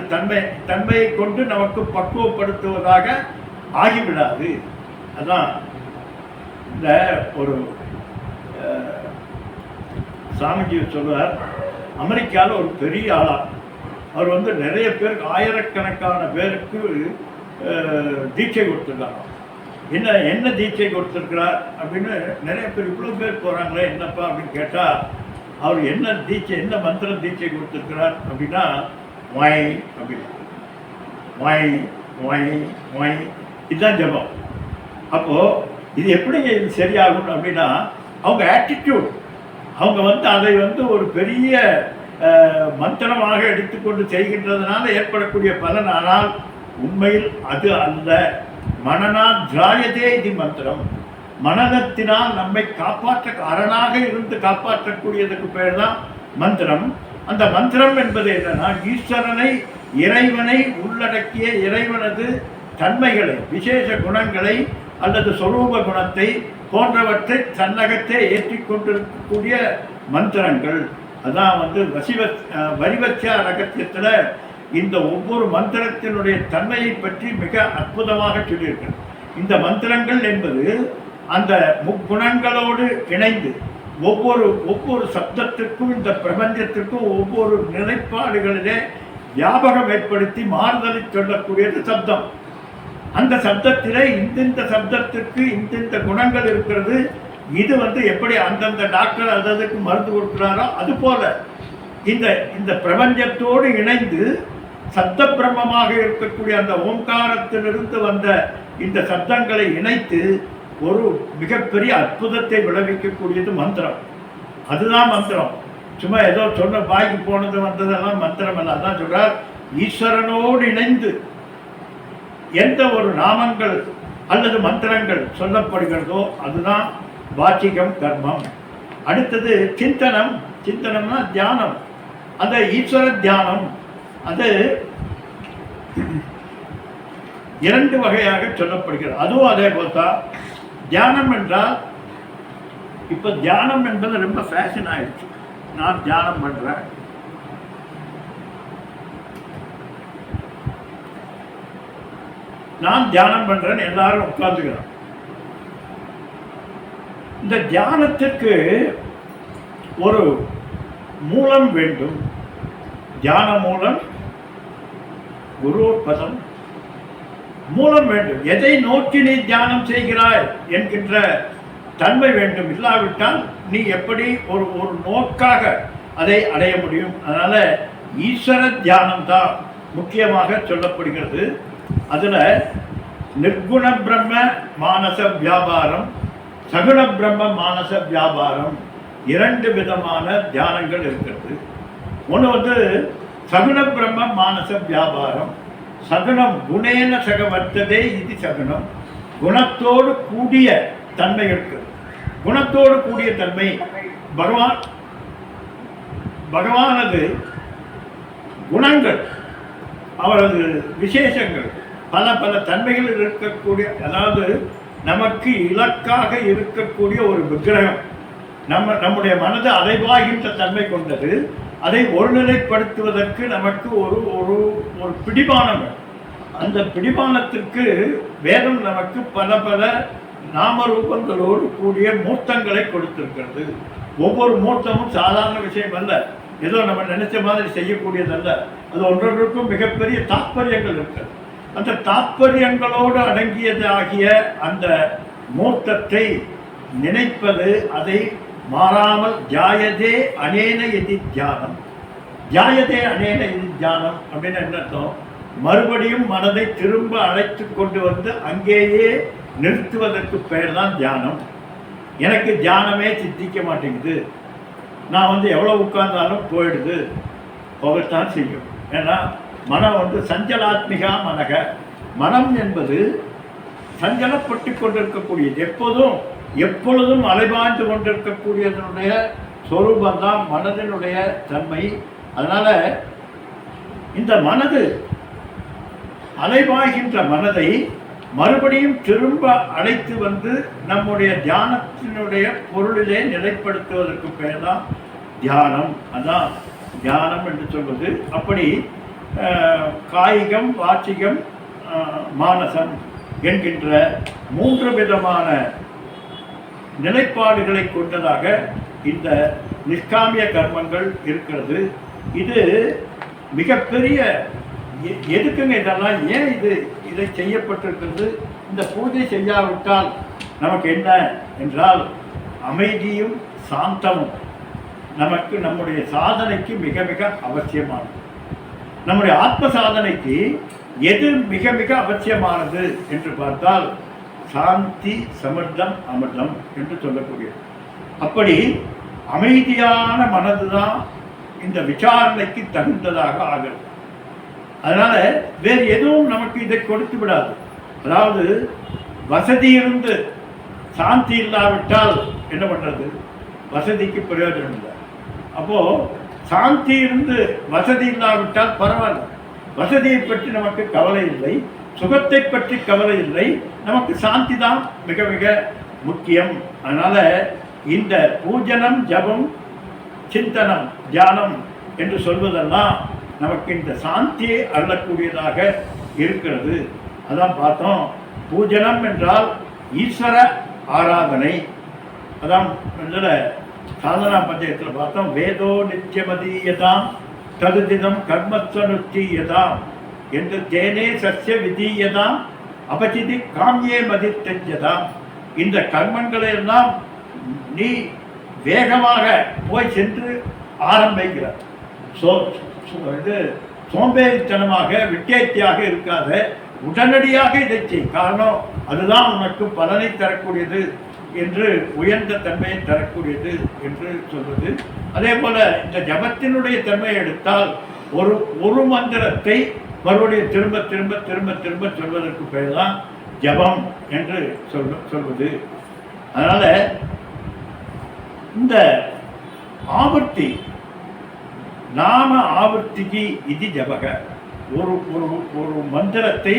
தன்மையை கொண்டு நமக்கு பக்குவப்படுத்துவதாக ஆகிவிடாது. அதான் இந்த ஒரு சாமிஜி சொல்வார், அமெரிக்காவில் ஒரு பெரிய ஆளா அவர் வந்து நிறைய பேருக்கு, ஆயிரக்கணக்கான பேருக்கு தீட்சை கொடுத்துருக்காங்க. என்ன தீட்சை கொடுத்துருக்கிறார் அப்படின்னு நிறைய பேர், இவ்வளோ பேர் போகிறாங்களே என்னப்பா அப்படின்னு கேட்டால், அவர் என்ன மந்திரம் தீட்சை கொடுத்துருக்கிறார் அப்படின்னா வை அப்படின்னு. ஒய் ஒய் ஒய், இதுதான் ஜபம். அப்போது இது எப்படிங்க இது சரியாகும் அப்படின்னா, அவங்க ஆட்டிடியூட், அவங்க அதை ஒரு பெரிய மந்திரமாக எடுத்துக்கொண்டு செய்கின்றதுனால ஏற்படக்கூடிய பலன். ஆனால் உண்மையில் அது அல்ல. மனனா திராயதே இது மந்திரம். மனதத்தினால் நம்மை அரணாக இருந்து காப்பாற்றக்கூடியதுக்கு பேர் தான் மந்திரம். அந்த மந்திரம் என்பது என்னன்னா, ஈஸ்வரனை, இறைவனை உள்ளடக்கிய இறைவனது தன்மைகளை, விசேஷ குணங்களை அல்லது சொரூப குணத்தை போன்றவற்றை தன்னகத்தை ஏற்றிக்கொண்டிருக்கக்கூடிய மந்திரங்கள். அதான் வரிவச்சா ரகசியத்தில் இந்த ஒவ்வொரு மந்திரத்தினுடைய தன்மையை பற்றி மிக அற்புதமாக சொல்லியிருக்கிறது. இந்த மந்திரங்கள் என்பது அந்த முக்குணங்களோடு இணைந்து ஒவ்வொரு சப்தத்திற்கும், இந்த பிரபஞ்சத்திற்கும் ஒவ்வொரு நிலைப்பாடுகளிலே வியாபகம் ஏற்படுத்தி மாறுதலை சொல்லக்கூடியது சப்தம். அந்த சப்தத்திலே இந்த சப்தத்திற்கு இந்த குணங்கள் இருக்கிறது. இது எப்படி அந்தந்த டாக்டர் அதற்கு மருந்து கொடுக்கிறாரோ அது போல இந்த பிரபஞ்சத்தோடு இணைந்து சப்த பிரம்மமாக இருக்கக்கூடிய அந்த ஓங்காரத்திலிருந்து வந்த இந்த சப்தங்களை இணைத்து ஒரு மிகப்பெரிய அற்புதத்தை விளைவிக்கக்கூடியது மந்திரம். அதுதான் மந்திரம். சும்மா ஏதோ சொன்ன பாய்க்கு போனது வந்ததெல்லாம் மந்திரம் அல்ல. அதான் சொல்றார், ஈஸ்வரனோடு இணைந்து எந்த ஒரு நாமங்கள் அல்லது மந்திரங்கள் சொல்லப்படுகிறதோ அதுதான் வாச்சிகம் கர்மம். அடுத்தது சிந்தனம். சிந்தனம்னா தியானம். அந்த ஈஸ்வர தியானம் அது 2 வகையாக சொல்லப்படுகிறது. அதுவும் அதே போல்தான். தியானம் என்றால், இப்போ தியானம் என்பது ரொம்ப ஃபேஷன் ஆயிடுச்சு. நான் தியானம் பண்றேன், நான் தியானம் பண்றேன்னு எல்லாரும் உட்கார்ந்துக்கிறோம். இந்த தியானத்திற்கு ஒரு மூலம் வேண்டும். தியான மூலம் குரு பதம் மூலம் வேண்டும். எதை நோக்கி நீ தியானம் செய்கிறாய் என்கின்ற தன்மை வேண்டும். இல்லாவிட்டால் நீ எப்படி ஒரு நோக்காக அதை அடைய முடியும்? அதனால ஈஸ்வர தியானம் தான் முக்கியமாக சொல்லப்படுகிறது. அதுல நிர்குண பிரம்ம மானச வியாபாரம், சகுண பிரம்ம மானச வியாபாரம் 2 விதமான தியானங்கள் இருக்கிறது. ஒன்று சகுண பிரம்ம மானச வியாபாரம். சகுனம் குணேன சக வர்த்ததே, இது சகுனம். குணத்தோடு கூடிய தன்மை இருக்கு. குணத்தோடு கூடிய தன்மை பகவானது குணங்கள், அவரது விசேஷங்கள், பல தன்மைகள் இருக்கக்கூடிய, அதாவது நமக்கு இலக்காக இருக்கக்கூடிய ஒரு விக்கிரகம். நம்முடைய மனது அலைவாகின்ற தன்மை கொண்டது. அதை ஒருநிலைப்படுத்துவதற்கு நமக்கு ஒரு பிடிமானம். அந்த பிடிமானத்திற்கு வேதம் நமக்கு பல நாமரூபங்களோடு கூடிய மூர்த்தங்களை கொடுத்திருக்கிறது. ஒவ்வொரு மூர்த்தமும் சாதாரண விஷயம் அல்ல, ஏதோ நம்ம நினைச்ச மாதிரி செய்யக்கூடியதல்ல. அது ஒன்றொன்றுக்கும் மிகப்பெரிய தாற்பயங்கள் இருக்கிறது. அந்த தாற்பயங்களோடு அடங்கியதாகிய அந்த மூர்த்தத்தை நினைப்பது, அதை மாறாமல் தியாயதே அனேன எதி தியானம். தியாயதே அனேன எதி தியானம் அப்படின்னு என்ன அர்த்தம்? மறுபடியும் மனதை திரும்ப அழைத்து கொண்டு அங்கேயே நிறுத்துவதற்கு பெயர் தான் தியானம். எனக்கு தியானமே சித்திக்க மாட்டேங்குது, நான் எவ்வளோ உட்கார்ந்தாலும் போயிடுது, போகத்தான் செய்யும். ஏன்னா மனம் சஞ்சலாத்மிகா மனக. மனம் என்பது சஞ்சலப்பட்டு கொண்டிருக்கக்கூடியது, எப்பொழுதும் அலைபாய்ந்து கொண்டிருக்கக்கூடியதனுடைய சொரூபந்தான் மனதினுடைய தன்மை. அதனால இந்த மனது அலைபாய்கின்ற மனதை மறுபடியும் திரும்ப அழைத்து நம்முடைய தியானத்தினுடைய பொருளிலே நிலைப்படுத்துவதற்கு பெயர் தான் தியானம். அதான் தியானம் என்று சொல்வது. அப்படி காய்கம், வாச்சிகம், மானசம் என்கின்ற 3 விதமான நிலைப்பாடுகளை கொண்டதாக இந்த நிஷ்காமிய கர்மங்கள் இருக்கிறது. இது மிகப்பெரிய, எதுக்குங்க இதெல்லாம், ஏன் இதை செய்யப்பட்டிருக்கிறது? இந்த பூஜை செய்யாவிட்டால் நமக்கு என்ன என்றால், அமைதியும் சாந்தமும் நமக்கு நம்முடைய சாதனைக்கு மிக மிக அவசியமானது. நம்முடைய ஆத்ம சாதனைக்கு எது மிக மிக அவசியமானது என்று பார்த்தால் சாந்தி சமர்த்தம் அமிர்தம் என்று சொல்லக்கூடியது. அப்படி அமைதியான மனதுதான் இந்த விசாரணைக்கு தகுந்ததாக ஆகிறது. அதனால வேறு எதுவும் நமக்கு இதை கொடுத்து விடாது. அதாவது வசதி இருந்து சாந்தி இல்லாவிட்டால் என்ன பண்றது? வசதிக்கு பிரயோஜனம் இல்லை. அப்போ சாந்தி இருந்து வசதி இல்லாவிட்டால் பரவாயில்ல, வசதியை பற்றி நமக்கு கவலை இல்லை, சுகத்தை பற்றி கவலை இல்லை, நமக்கு சாந்தி தான் மிக மிக முக்கியம். அதனால இந்த பூஜனம் ஜபம் சிந்தனம் தியானம் என்று சொல்வதெல்லாம் நமக்கு இந்த சாந்தியை அருளக்கூடியதாக இருக்கிறது. அதான் பார்த்தோம். பூஜனம் என்றால் ஈஸ்வர ஆராதனை. அதான் சாதனா பஞ்சயத்தில் பார்த்தோம். வேதோ நித்தியமதீயதாம் ததுதிதம் கர்மத்வனுஷ்டீயதாம் என்று தேனே சஸ்ய விதீயதாம் அபசிதி காமியே மதித்தஞ்சதாம். இந்த கர்மங்களை எல்லாம் நீ வேகமாக போய் சென்று ஆரம்பிக்கிறார். இது சோம்பேறித்தனமாக விட்டேத்தியாக இருக்காத, உடனடியாக இதை செய். காரணம் அதுதான் உனக்கு பலனை தரக்கூடியது என்று, உயர்ந்த தன்மையை தரக்கூடியது என்று சொல்வது. அதே போல இந்த ஜபத்தினுடைய தன்மையை எடுத்தால் ஒரு மந்திரத்தை மறுபடியும் திரும்ப திரும்ப திரும்ப திரும்ப சொல்வதற்கு பேர் தான் ஜபம் என்று சொல்வது. அதனால இந்த ஆவர்த்தி நாம ஆவர்த்திக்கு இது ஜபக. ஒரு மந்திரத்தை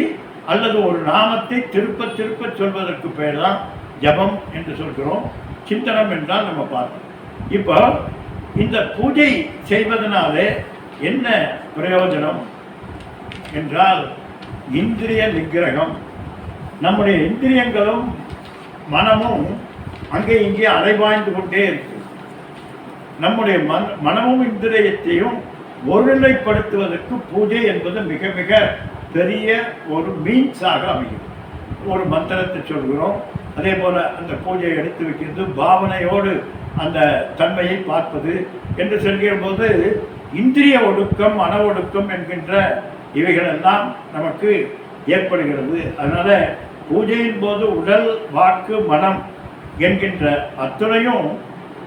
அல்லது ஒரு நாமத்தை திருப்ப திருப்ப சொல்வதற்கு பேர் தான் ஜபம் என்று சொல்கிறோம். சிந்தனம் என்றால் நம்ம பார்த்தோம். இப்போ இந்த பூஜை செய்வதனாலே என்ன பிரயோஜனம் என்றால் இந்திரிய நிகிரகம். நம்முடைய இந்திரியங்களும் மனமும் அங்கே இங்கே அலைவாய்ந்து கொண்டே இருக்கு. நம்முடைய மனமும் இந்திரியத்தையும் ஒருநிலைப்படுத்துவதற்கு பூஜை என்பது மிக மிக பெரிய ஒரு மீன்ஸாக அமையும். ஒரு மந்திரத்தை சொல்கிறோம், அதே போல அந்த பூஜையை எடுத்து வைக்கிறது, பாவனையோடு அந்த தன்மையை பார்ப்பது என்று சொல்கிற போது இந்திரிய ஒடுக்கம் மன ஒடுக்கம் என்கின்ற இவைகளெல்லாம் நமக்கு ஏற்படுகிறது. அதனால பூஜையின் போது உடல் வாக்கு மனம் என்கின்ற அத்துணையும்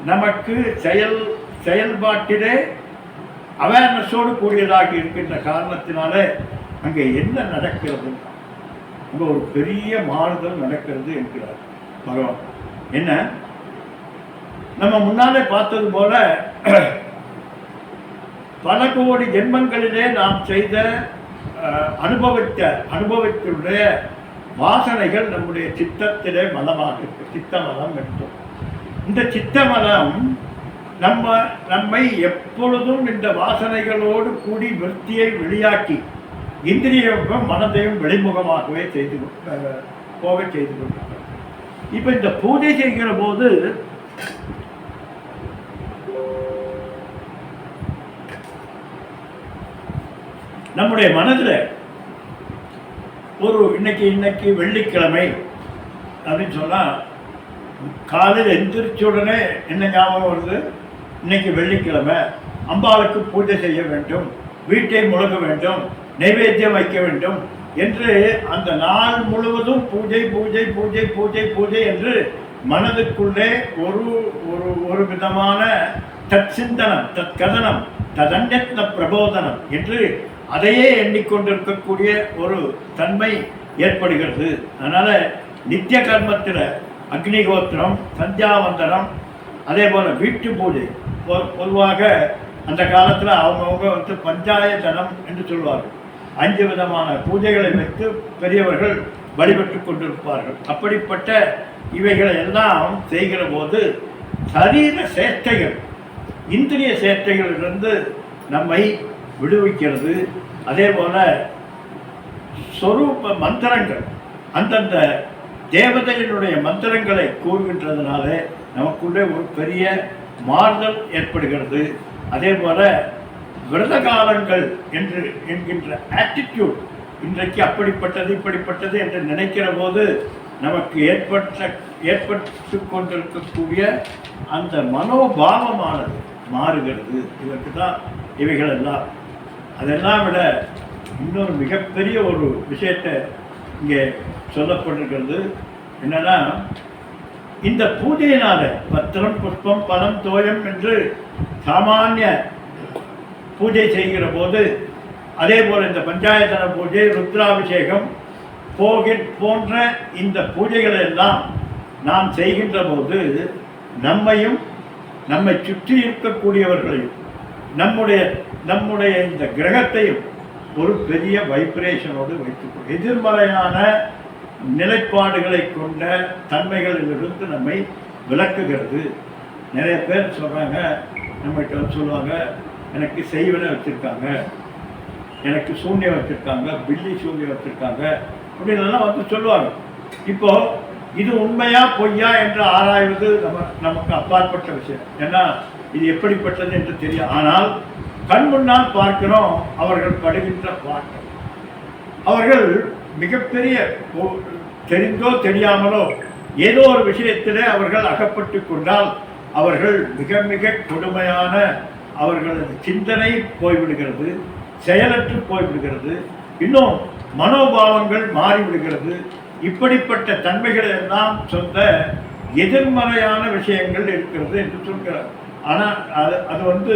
நமக்கு செயல்பாட்டிலே அவேர்னஸோடு கூடியதாக இருக்கின்ற காரணத்தினாலே அங்கே என்ன நடக்கிறது, அங்கே ஒரு பெரிய மாறுதல் நடக்கிறது என்கிறார் பகவான். என்ன நம்ம முன்னாலே பார்த்தது போல பல கோடி ஜென்மங்களிலே நாம் செய்த அனுபவத்தினுடைய வாசனைகள் நம்முடைய சித்தத்திலே மலமாக இருக்கு. சித்தமலம் எடுத்தோம். இந்த சித்தமலம் நம்மை எப்பொழுதும் இந்த வாசனைகளோடு கூடி விருத்தியை வெளியாக்கி இந்திரியம் மனதையும் வெளிமுகமாகவே போக செய்து கொண்டாங்க. இப்ப இந்த பூஜை செய்கிற போது நம்முடைய மனதில் இன்னைக்கு வெள்ளிக்கிழமை அப்படின்னு சொன்னா காலையில் எந்திரிச்ச உடனே என்ன ஞாபகம் வருது? இன்னைக்கு வெள்ளிக்கிழமை, அம்பாளுக்கு பூஜை செய்ய வேண்டும், வீட்டை முழுக வேண்டும், நைவேத்தியம் வைக்க வேண்டும் என்று அந்த நாள் முழுவதும் பூஜை பூஜை பூஜை பூஜை பூஜை என்று மனதுக்குள்ளே ஒரு விதமான தற்சிந்தனம், தற்கதனம், ததன்யத்ன பிரபோதனம் என்று அதையே எண்ணிக்கொண்டிருக்கக்கூடிய ஒரு தன்மை ஏற்படுகிறது. அதனால நித்திய கர்மத்தில் அக்னிகோத்திரம், சந்தியாவந்தனம், அதே போல் வீட்டு பூஜை, பொதுவாக அந்த காலத்தில் அவங்கவுங்க பஞ்சாயத்தனம் என்று சொல்வார்கள். 5 விதமான பூஜைகளை வைத்து பெரியவர்கள் வழிபட்டு கொண்டிருப்பார்கள். அப்படிப்பட்ட இவைகளை எல்லாம் செய்கிற போது சரீர சேஷ்டைகள், இந்திரிய சேஷ்டைகளிலிருந்து நம்மை விடுவிக்கிறது. அதே போல சொரூப மந்திரங்கள், அந்தந்த தேவதையினுடைய மந்திரங்களை கூறுகின்றதுனால நமக்குள்ளே ஒரு பெரிய மாறுதல் ஏற்படுகிறது. அதே போல விரத காலங்கள் என்கின்ற ஆட்டிடியூட், இன்றைக்கு அப்படிப்பட்டது இப்படிப்பட்டது என்று நினைக்கிற போது நமக்கு ஏற்பட்டு கொண்டிருக்கக்கூடிய அந்த மனோபாவமானது மாறுகிறது. இதற்கு தான் இவைகள் எல்லாம். அதெல்லாம் விட இன்னொரு மிகப்பெரிய ஒரு விஷயத்தை இங்கே சொல்லப்பட்டிருக்கிறது. என்னன்னா, இந்த பூஜையினால பத்திரம் புஷ்பம் பலம் தோயம் என்று சாமானிய பூஜை செய்கிற போது, அதே போல் இந்த பஞ்சாயத்தன பூஜை, ருத்ராபிஷேகம் போன்ற இந்த பூஜைகளை எல்லாம் நாம் செய்கின்ற போது நம்மையும் நம்மை சுற்றி இருக்கக்கூடியவர்களையும் நம்முடைய இந்த கிரகத்தையும் ஒரு பெரிய வைப்ரேஷனோடு வைத்துக்கொள்ளும். எதிர்மறையான நிலைப்பாடுகளை கொண்ட தன்மைகளிலிருந்து நம்மை விளக்குகிறது. நிறைய பேர் சொல்கிறாங்க, நம்மகிட்ட சொல்லுவாங்க, எனக்கு செய்வனை வச்சுருக்காங்க, எனக்கு சூன்யம் வச்சுருக்காங்க, பில்லி சூன்யம் வச்சுருக்காங்க அப்படின்லாம் வந்து சொல்லுவாங்க. இப்போது இது உண்மையா பொய்யா என்று ஆராய்வது நமக்கு அப்பாற்பட்ட விஷயம். ஏன்னா இது எப்படிப்பட்டது என்று தெரியும். ஆனால் கண் முன்னால் பார்க்கிறோம் அவர்கள் படுகின்ற பாட்டம். அவர்கள் மிகப்பெரிய தெரிந்தோ தெரியாமலோ ஏதோ ஒரு விஷயத்திலே அவர்கள் அகப்பட்டு கொண்டால் அவர்கள் மிக மிக கொடுமையான அவர்களது சிந்தனை போய்விடுகிறது, செயலற்று போய்விடுகிறது, இன்னும் மனோபாவங்கள் மாறிவிடுகிறது. இப்படிப்பட்ட தன்மைகள் எல்லாம் சொந்த எதிர்மறையான விஷயங்கள் இருக்கிறது என்று சொல்கிறார். ஆனால் அது வந்து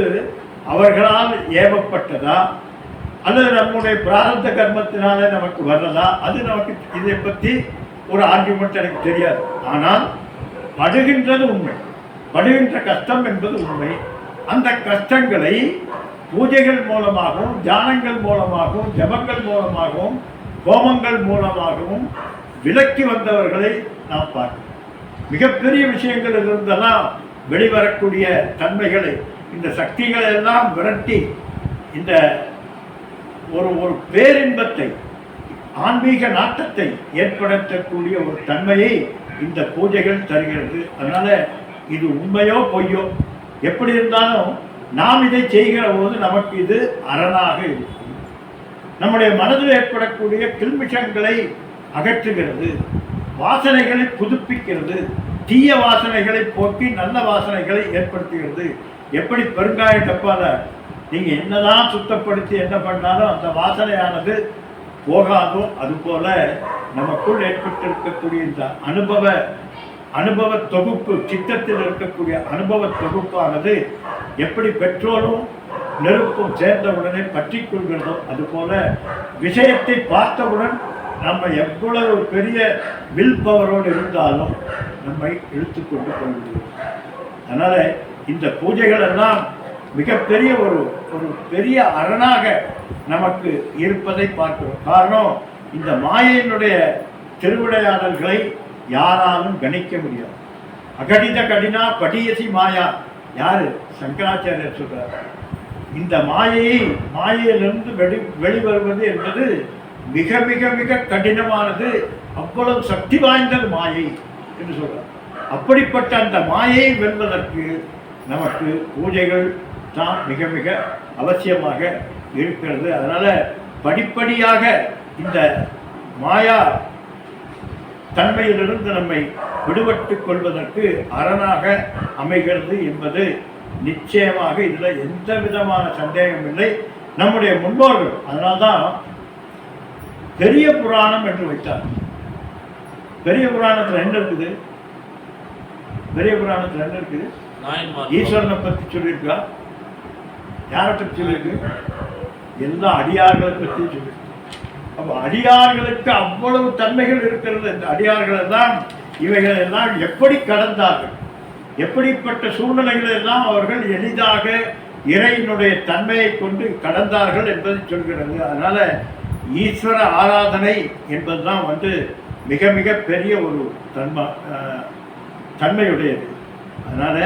அவர்களால் ஏவப்பட்டதா அல்லது நம்முடைய பிராரப்த கர்மத்தினால நமக்கு வர்றதா, அது நமக்கு இதை பற்றி ஒரு ஆர்குமெண்ட் எனக்கு தெரியாது. ஆனால் படுகின்றது உண்மை, படுகின்ற கஷ்டம் என்பது உண்மை. அந்த கஷ்டங்களை பூஜைகள் மூலமாகவும் தியானங்கள் மூலமாகவும் ஜபங்கள் மூலமாகவும் ஹோமங்கள் மூலமாகவும் விலக்கி வந்தவர்களை நாம் பார்க்கிறோம். மிகப்பெரிய விஷயங்கள் இருந்தெல்லாம் வெளிவரக்கூடிய தன்மைகளை, இந்த சக்திகளை எல்லாம் விரட்டி இந்த ஒரு பேரின்பத்தை, ஆன்மீக நாட்டத்தை ஏற்படுத்தக்கூடிய ஒரு தன்மையை இந்த பூஜைகள் தருகிறது. அதனால இது உண்மையோ பொய்யோ எப்படி இருந்தாலும் நாம் இதை செய்கிற போது நமக்கு இது அரணாக இருக்கும். நம்முடைய மனதில் ஏற்படக்கூடிய கில்மிஷங்களை அகற்றுகிறது, வாசனைகளை புதுப்பிக்கிறது, தீய வாசனைகளை போக்கி நல்ல வாசனைகளை ஏற்படுத்துகிறது. எப்படி பெருங்காய டப்பால நீங்க என்னதான் சுத்தப்படுத்தி என்ன பண்ணாலும் அந்த வாசனையானது போகாதோ, அதுபோல நமக்குள் ஏற்பட்டிருக்கக்கூடிய இந்த அனுபவ தொகுப்பு, சித்தத்தில் இருக்கக்கூடிய அனுபவ தொகுப்பானது எப்படி பெட்ரோலும் நெருப்பும் சேர்ந்தவுடனே பற்றி கொள்கிறதோ, அதுபோல விஷயத்தை பார்த்தவுடன் நம்ம எவ்வளவு பெரிய வில் பவரோடு இருந்தாலும் நம்மை இழுத்துக்கொண்டு போய்விடுவோம். அதனால இந்த பூஜைகள் எல்லாம் மிகப்பெரிய ஒரு பெரிய அரணாக நமக்கு இருப்பதை பார்க்கிறோம். காரணம், இந்த மாயையினுடைய திருவிளையாடல்களை யாராலும் கணிக்க முடியாது. அகடித கடினா படியசி மாயா, யாரு? சங்கராச்சாரியர் சொல்றார். இந்த மாயையிலிருந்து வெளிவருவது என்பது மிக மிக மிக கடினமானது, அவ்வளவு சக்தி வாய்ந்தது மாயை என்று சொல்றார். அப்படிப்பட்ட அந்த மாயை வெல்வதற்கு நமக்கு பூஜைகள் தான் மிக மிக அவசியமாக இருக்கிறது. அதனால படிப்படியாக இந்த மாயா தன்மையிலிருந்து நம்மை விடுபட்டுக் கொள்வதற்கு அரணாக அமைகிறது என்பது நிச்சயமாக இதில் எந்த விதமான சந்தேகம் இல்லை. நம்முடைய முன்னோர்கள் அதனால்தான் பெரிய புராணம் என்று வைத்தார். பெரிய புராணத்தில் என்ன இருக்குது? பெரிய புராணத்தில் என்ன இருக்குது? ஈஸ்வரனை பற்றி சொல்லியிருக்கா? யாரை பற்றி சொல்லியிருக்கு? எல்லா அடியார்களை பற்றி சொல்லியிருக்கு. அப்போ அடியார்களுக்கு அவ்வளவு தன்மைகள் இருக்கிறது. இந்த அடியார்கள் எல்லாம் இவைகள் எல்லாம் எப்படி கடந்தார்கள், எப்படிப்பட்ட சூழ்நிலைகள் எல்லாம் அவர்கள் எளிதாக இறையினுடைய தன்மையை கொண்டு கடந்தார்கள் என்பதை சொல்கிறது. அதனால ஈஸ்வர ஆராதனை என்பதுதான் மிக மிக பெரிய ஒரு தன்மையுடையது. அதனால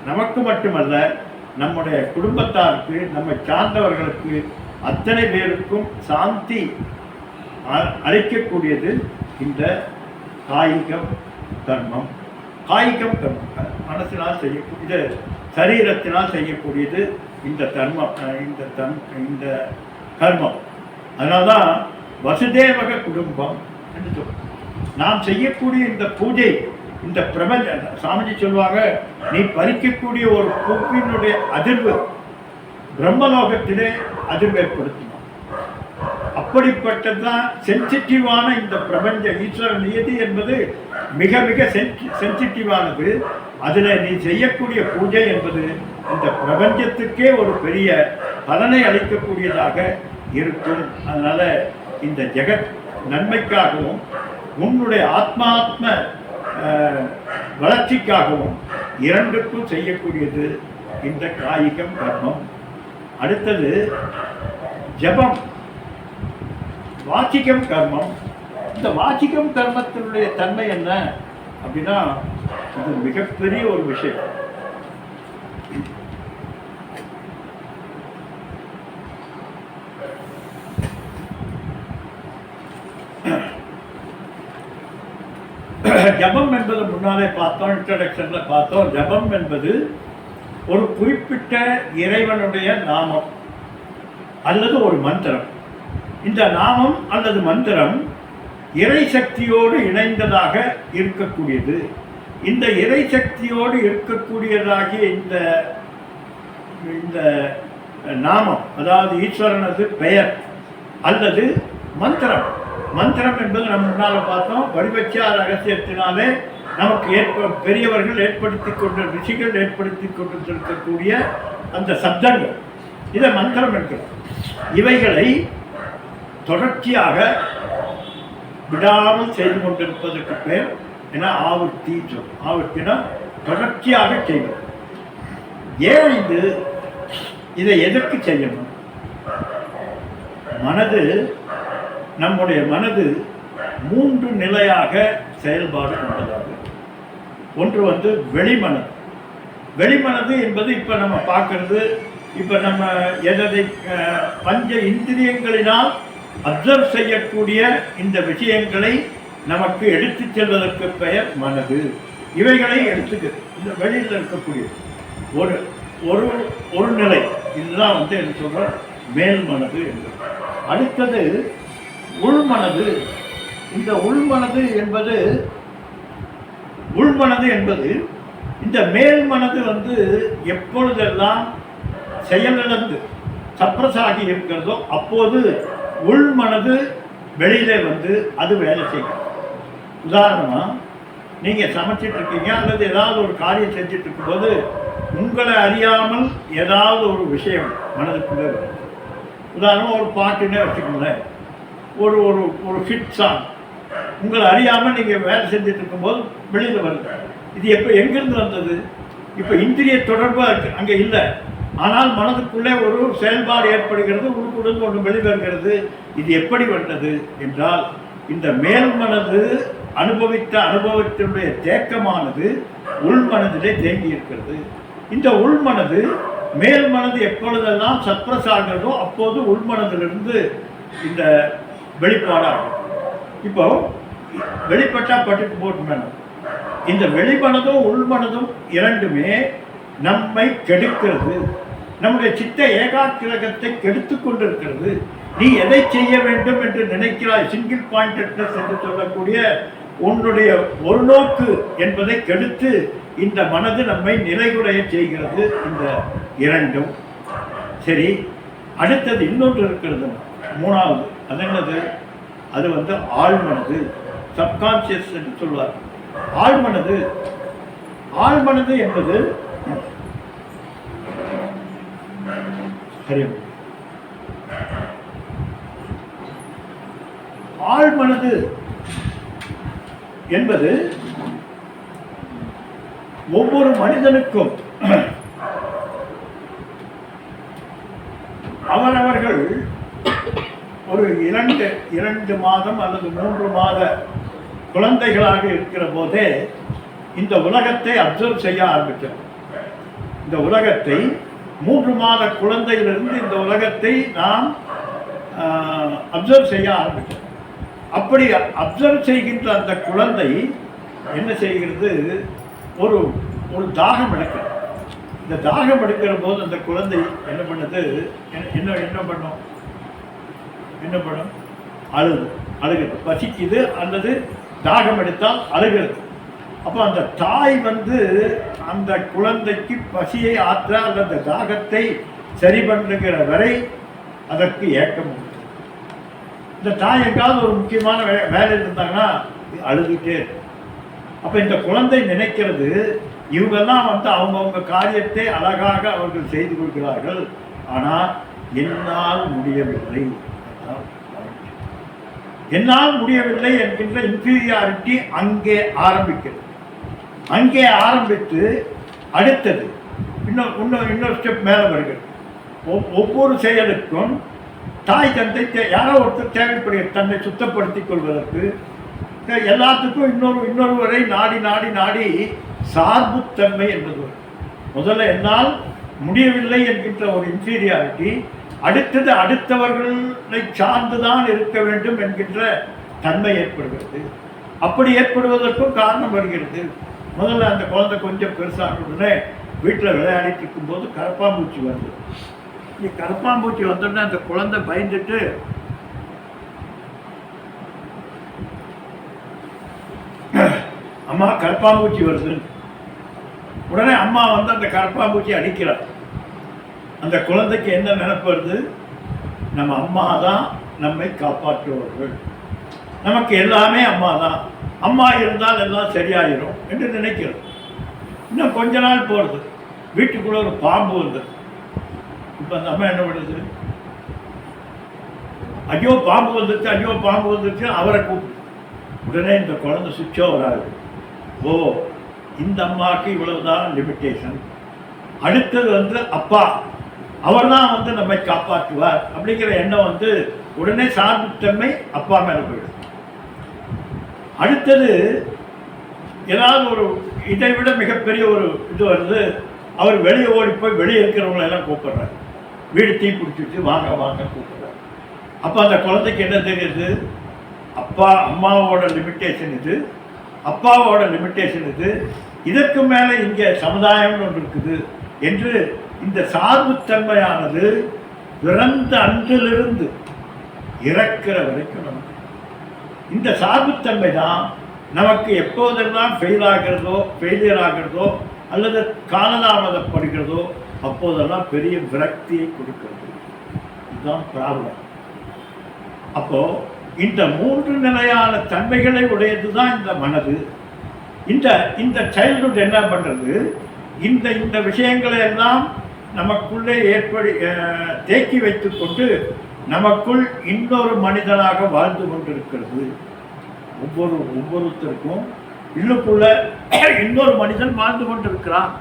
நமக்கு மட்டுமல்ல, நம்முடைய குடும்பத்தாருக்கு, நம்மை சார்ந்தவர்களுக்கு அத்தனை பேருக்கும் சாந்தி அளிக்கக்கூடியது இந்த காய்கம் கர்மம். காய்கம் கர்மம் மனசினால் செய்யக்கூடியது, சரீரத்தினால் செய்யக்கூடியது இந்த தர்மம், இந்த கர்மம். அதனால்தான் வசுதேவக குடும்பம் என்று சொல்றோம். நாம் செய்யக்கூடிய இந்த பூஜை, இந்த பிரபஞ்ச சாமிஜி சொல்லுவாங்க, நீ பறிக்கக்கூடிய ஒரு பூவினுடைய அதிர்வு பிரம்மலோகத்திலே அதிர்வு ஏற்படுத்தினோம். அப்படிப்பட்டதான் சென்சிட்டிவான இந்த பிரபஞ்ச ஈஸ்வர நியதி என்பது மிக மிக சென்சிட்டிவானது. அதில் நீ செய்யக்கூடிய பூஜை என்பது இந்த பிரபஞ்சத்துக்கே ஒரு பெரிய பலனை அளிக்கக்கூடியதாக இருக்கும். அதனால் இந்த ஜெகத் நன்மைக்காகவும் உன்னுடைய ஆத்மாத்ம வளர்ச்சிக்காகவும் இரண்டுக்கும் செய்யக்கூடியது இந்த காயிகம் கர்மம். அடுத்தது ஜபம், வாச்சிகம் கர்மம். இந்த வாச்சிகம் கர்மத்தினுடைய தன்மை என்ன அப்படின்னா, இது மிகப்பெரிய ஒரு விஷயம். ஜபம் என்பது முன்னாலே பார்த்தோம், இன்ட்ரடக்ஷன்ல பார்த்தோம். ஜபம் என்பது ஒரு குறிப்பிட்ட இறைவனுடைய நாமம் அல்லது ஒரு மந்திரம். இந்த நாமம் அல்லது மந்திரம் இறை சக்தியோடு இணைந்ததாக இருக்கக்கூடியது. இந்த இறை சக்தியோடு இருக்கக்கூடியதாகிய இந்த நாமம், அதாவது ஈஸ்வரனது பெயர் அல்லது மந்திரம். மந்திரம் என்பது நம்ம முன்னால் பார்த்தோம், வடிவச்சா ரகசியத்தினாலே நமக்கு பெரியவர்கள் ஏற்படுத்தி கொண்ட ரிஷிகள் ஏற்படுத்தி கொண்டிருக்கக்கூடிய அந்த சப்தங்கள், இதை மந்திரம் என்கிறோம். இவைகளை தொடர்ச்சியாக விடாமல் செய்து கொண்டிருப்பதற்கு பேர் என ஆவர்த்தி சொல்லும். ஆவர்த்தினா தொடர்ச்சியாக செய்வது. ஏன் இதை எதற்கு செய்யணும்? நம்முடைய மனது 3 நிலையாக செயல்பாடு கொண்டதாகும். ஒன்று வெளிமனது. வெளிமனது என்பது இப்போ நம்ம பார்க்கறது, இப்போ நம்ம எதை பஞ்ச இந்திரியங்களினால் அப்சர்வ் செய்யக்கூடிய இந்த விஷயங்களை நமக்கு எடுத்து செல்வதற்கு பெயர் மனது. இவைகளை எடுத்துக்க இந்த வெளியில் இருக்கக்கூடிய ஒரு ஒரு ஒரு நிலை, இதுதான் என்ன சொல்ற மேல் மனது என்று. அடுத்தது உள்மனது. இந்த உள்மனது என்பது இந்த மேல் மனது எப்பொழுதெல்லாம் செயலிழந்து சப்ரஸாகி இருக்கிறதோ அப்போது உள்மனது வெளியிலே அது வேலை செய்யும். உதாரணமாக, நீங்கள் சமைச்சிட்டு இருக்கீங்க அல்லது ஏதாவது ஒரு காரியம் செஞ்சுட்டு இருக்கும்போது உங்களை அறியாமல் ஏதாவது ஒரு விஷயம் மனதுக்குள்ளே வரும். உதாரணமாக ஒரு பாட்டுன்னே வச்சுக்கோங்களேன், ஒரு ஒரு ஒரு ஹிட் சாங் உங்களை அறியாமல் நீங்கள் வேலை செஞ்சுட்டு இருக்கும்போது வெளியில் வருது. இது எங்கேருந்து வந்தது? இப்போ இந்திரிய தொடர்பாக அங்கே இல்லை, ஆனால் மனதுக்குள்ளே ஒரு செயல்பாடு ஏற்படுகிறது, உள்குடன் ஒன்று வெளிவருகிறது. இது எப்படி வந்தது என்றால், இந்த மேல் மனது அனுபவித்த அனுபவத்தினுடைய தேக்கமானது உள்மனதிலே தேங்கி இருக்கிறது. இந்த உள்மனது மேல் மனது எப்பொழுதெல்லாம் சப்ரஸ் ஆகிறதோ அப்போது உள்மனதிலிருந்து இந்த வெளிப்பாடாகும். இப்போ வெளிப்பட்டா பட்டுக்கு போட்டு வேணும். இந்த வெளிமனதும் உள்மனதும் இரண்டுமே நம்மை கெடுக்கிறது, நம்முடைய சித்த ஏகாக்கிரகத்தை கெடுத்து கொண்டிருக்கிறது. நீ எதை செய்ய வேண்டும் என்று நினைக்கிறாய், சிங்கிள் பாயிண்டட்னஸ் என்று சொல்லக்கூடிய உன்னுடைய ஒரு நோக்கு என்பதை கெடுத்து இந்த மனது நம்மை நிலைகுடைய செய்கிறது. இந்த இரண்டும் சரி. அடுத்தது இன்னொன்று இருக்கிறது, மூணாவது. அது என்னது? அது ஆழ்மனது, சப்கான்சியஸ் என்று சொல்வார். ஆழ்மனது என்பது ஆழ்மனது என்பது ஒவ்வொரு மனிதனுக்கும் அவரவர்கள் ஒரு 2 மாதம் அல்லது 3 மாத குழந்தைகளாக இருக்கிற போதே இந்த உலகத்தை அப்சர்வ் செய்ய ஆரம்பித்தோம். இந்த உலகத்தை 3 மாத குழந்தையிலிருந்து இந்த உலகத்தை நாம் அப்சர்வ் செய்ய ஆரம்பித்தோம். அப்படி அப்சர்வ் செய்கின்ற அந்த குழந்தை என்ன செய்கிறது? ஒரு ஒரு தாகம் எடுக்கிறது. இந்த தாகம் எடுக்கிற போது அந்த குழந்தை என்ன பண்ணுது? என்ன பண்ணும்? அழுகிறது, பசிக்குது அல்லது தாகம் எடுத்தால் அழுகிறது. அப்போ அந்த தாய் அந்த குழந்தைக்கு பசியை ஆற்ற அல்லது தாகத்தை சரி பண்ணுகிற வரை அதற்கு ஏக்கம் உண்டு. இந்த தாய் எங்காவது ஒரு முக்கியமான வேலையில் இருந்தாங்கன்னா அழுதுகிட்டே இருக்கும். அப்போ இந்த குழந்தை நினைக்கிறது இவங்கெல்லாம் வந்து அவங்கவுங்க காரியத்தை அழகாக அவர்கள் செய்து கொள்கிறார்கள், ஆனால் என்னால் முடியவில்லை, என்னால் முடியவில்லை என்கின்ற இன்ஃபீரியாரிட்டி அங்கே ஆரம்பிக்கிறது. அங்கே ஆரம்பித்து அடுத்தது இன்னொரு ஸ்டெப் மேலே வருகிறது. ஒவ்வொரு செயலுக்கும் தாய் தந்தை யாரோ ஒருத்தர் தேவைப்படுகிறது. தன்னை சுத்தப்படுத்திக் கொள்வதற்கு எல்லாத்துக்கும் இன்னொருவரை நாடி நாடி நாடி சார்புத்தன்மை என்பது முதல்ல என்னால் முடியவில்லை என்கின்ற ஒரு இன்ஃபீரியாரிட்டி, அடுத்தது அடுத்தவர்களை சார்ந்துதான் இருக்க வேண்டும் என்கின்ற தன்மை ஏற்படுகிறது. அப்படி ஏற்படுவதற்கும் காரணம் வருகிறது. முதல்ல அந்த குழந்தை கொஞ்சம் பெருசான உடனே வீட்டில் விளையாடிட்டு இருக்கும்போது கரப்பாம்பூச்சி வருது. கரப்பாம்பூச்சி வந்தோடனே அந்த குழந்தை பயந்துட்டு அம்மா கரப்பாம்பூச்சி வருது. உடனே அம்மா வந்து அந்த கரப்பாம்பூச்சி அடிக்கிறார். அந்த குழந்தைக்கு என்ன நினைப்பு வருது? நம்ம அம்மா தான் நம்மை காப்பாற்றுவார்கள், நமக்கு எல்லாமே அம்மா தான், அம்மா இருந்தால் எல்லாம் சரியாயிரும் என்று நினைக்கிறது. இன்னும் கொஞ்ச நாள் போகிறது, வீட்டுக்குள்ள ஒரு பாம்பு வந்தது. இப்போ அந்த அம்மா என்ன பண்ணுது? ஐயோ பாம்பு வந்துருச்சு, ஐயோ பாம்பு வந்துருச்சு, அவரை கூப்பிடு. உடனே இந்த குழந்தை சுவிட்ச் ஓவர் ஆகுது. ஓ, இந்த அம்மாவுக்கு இவ்வளவுதான் லிமிட்டேஷன். அடுத்தது வந்து அப்பா, அவர் தான் வந்து நம்மை காப்பாற்றுவார் அப்படிங்கிற எண்ணம் வந்து உடனே சார்புத்தன்மை அப்பா மேலே போயிடும். அடுத்தது ஏதாவது ஒரு இதை விட மிகப்பெரிய ஒரு இது வருது. அவர் வெளியே ஓடி போய் வெளியே இருக்கிறவங்களை எல்லாம் கூப்பிடுறாரு. வீடு தீ பிடிச்சிட்டு வாங்க வாங்க கூப்பிடுறாரு. அப்போ அந்த குழந்தைக்கு என்ன தெரியுது? அப்பா அம்மாவோட லிமிட்டேஷன் இது, அப்பாவோட லிமிட்டேஷன் இது, இதற்கு மேலே இங்கே சமுதாயம்னு ஒன்று இருக்குது என்று இந்த சார்புத்தன்மையானது பிறந்த அன்றிலிருந்து இறக்கிற வரைக்கும் நமக்கு இந்த சார்புத்தன்மை தான் நமக்கு எப்போதெல்லாம் ஃபெயிலியர் ஆகிறதோ அல்லது காலதாமதப்படுகிறதோ அப்போதெல்லாம் பெரிய விரக்தியை கொடுக்கிறது. இதுதான் ப்ராப்ளம். அப்போ இந்த 3 நிலையான தன்மைகளை உடையது தான் இந்த மனது. இந்த சைல்டுஹுட் என்ன பண்ணுறது? இந்த விஷயங்களை எல்லாம் நமக்குள்ளே தேக்கி வைத்து கொண்டு நமக்குள் இன்னொரு மனிதனாக வாழ்ந்து கொண்டிருக்கிறது. ஒவ்வொருத்தருக்கும் இன்னுக்குள்ள இன்னொரு மனிதன் வாழ்ந்து கொண்டிருக்கிறான்.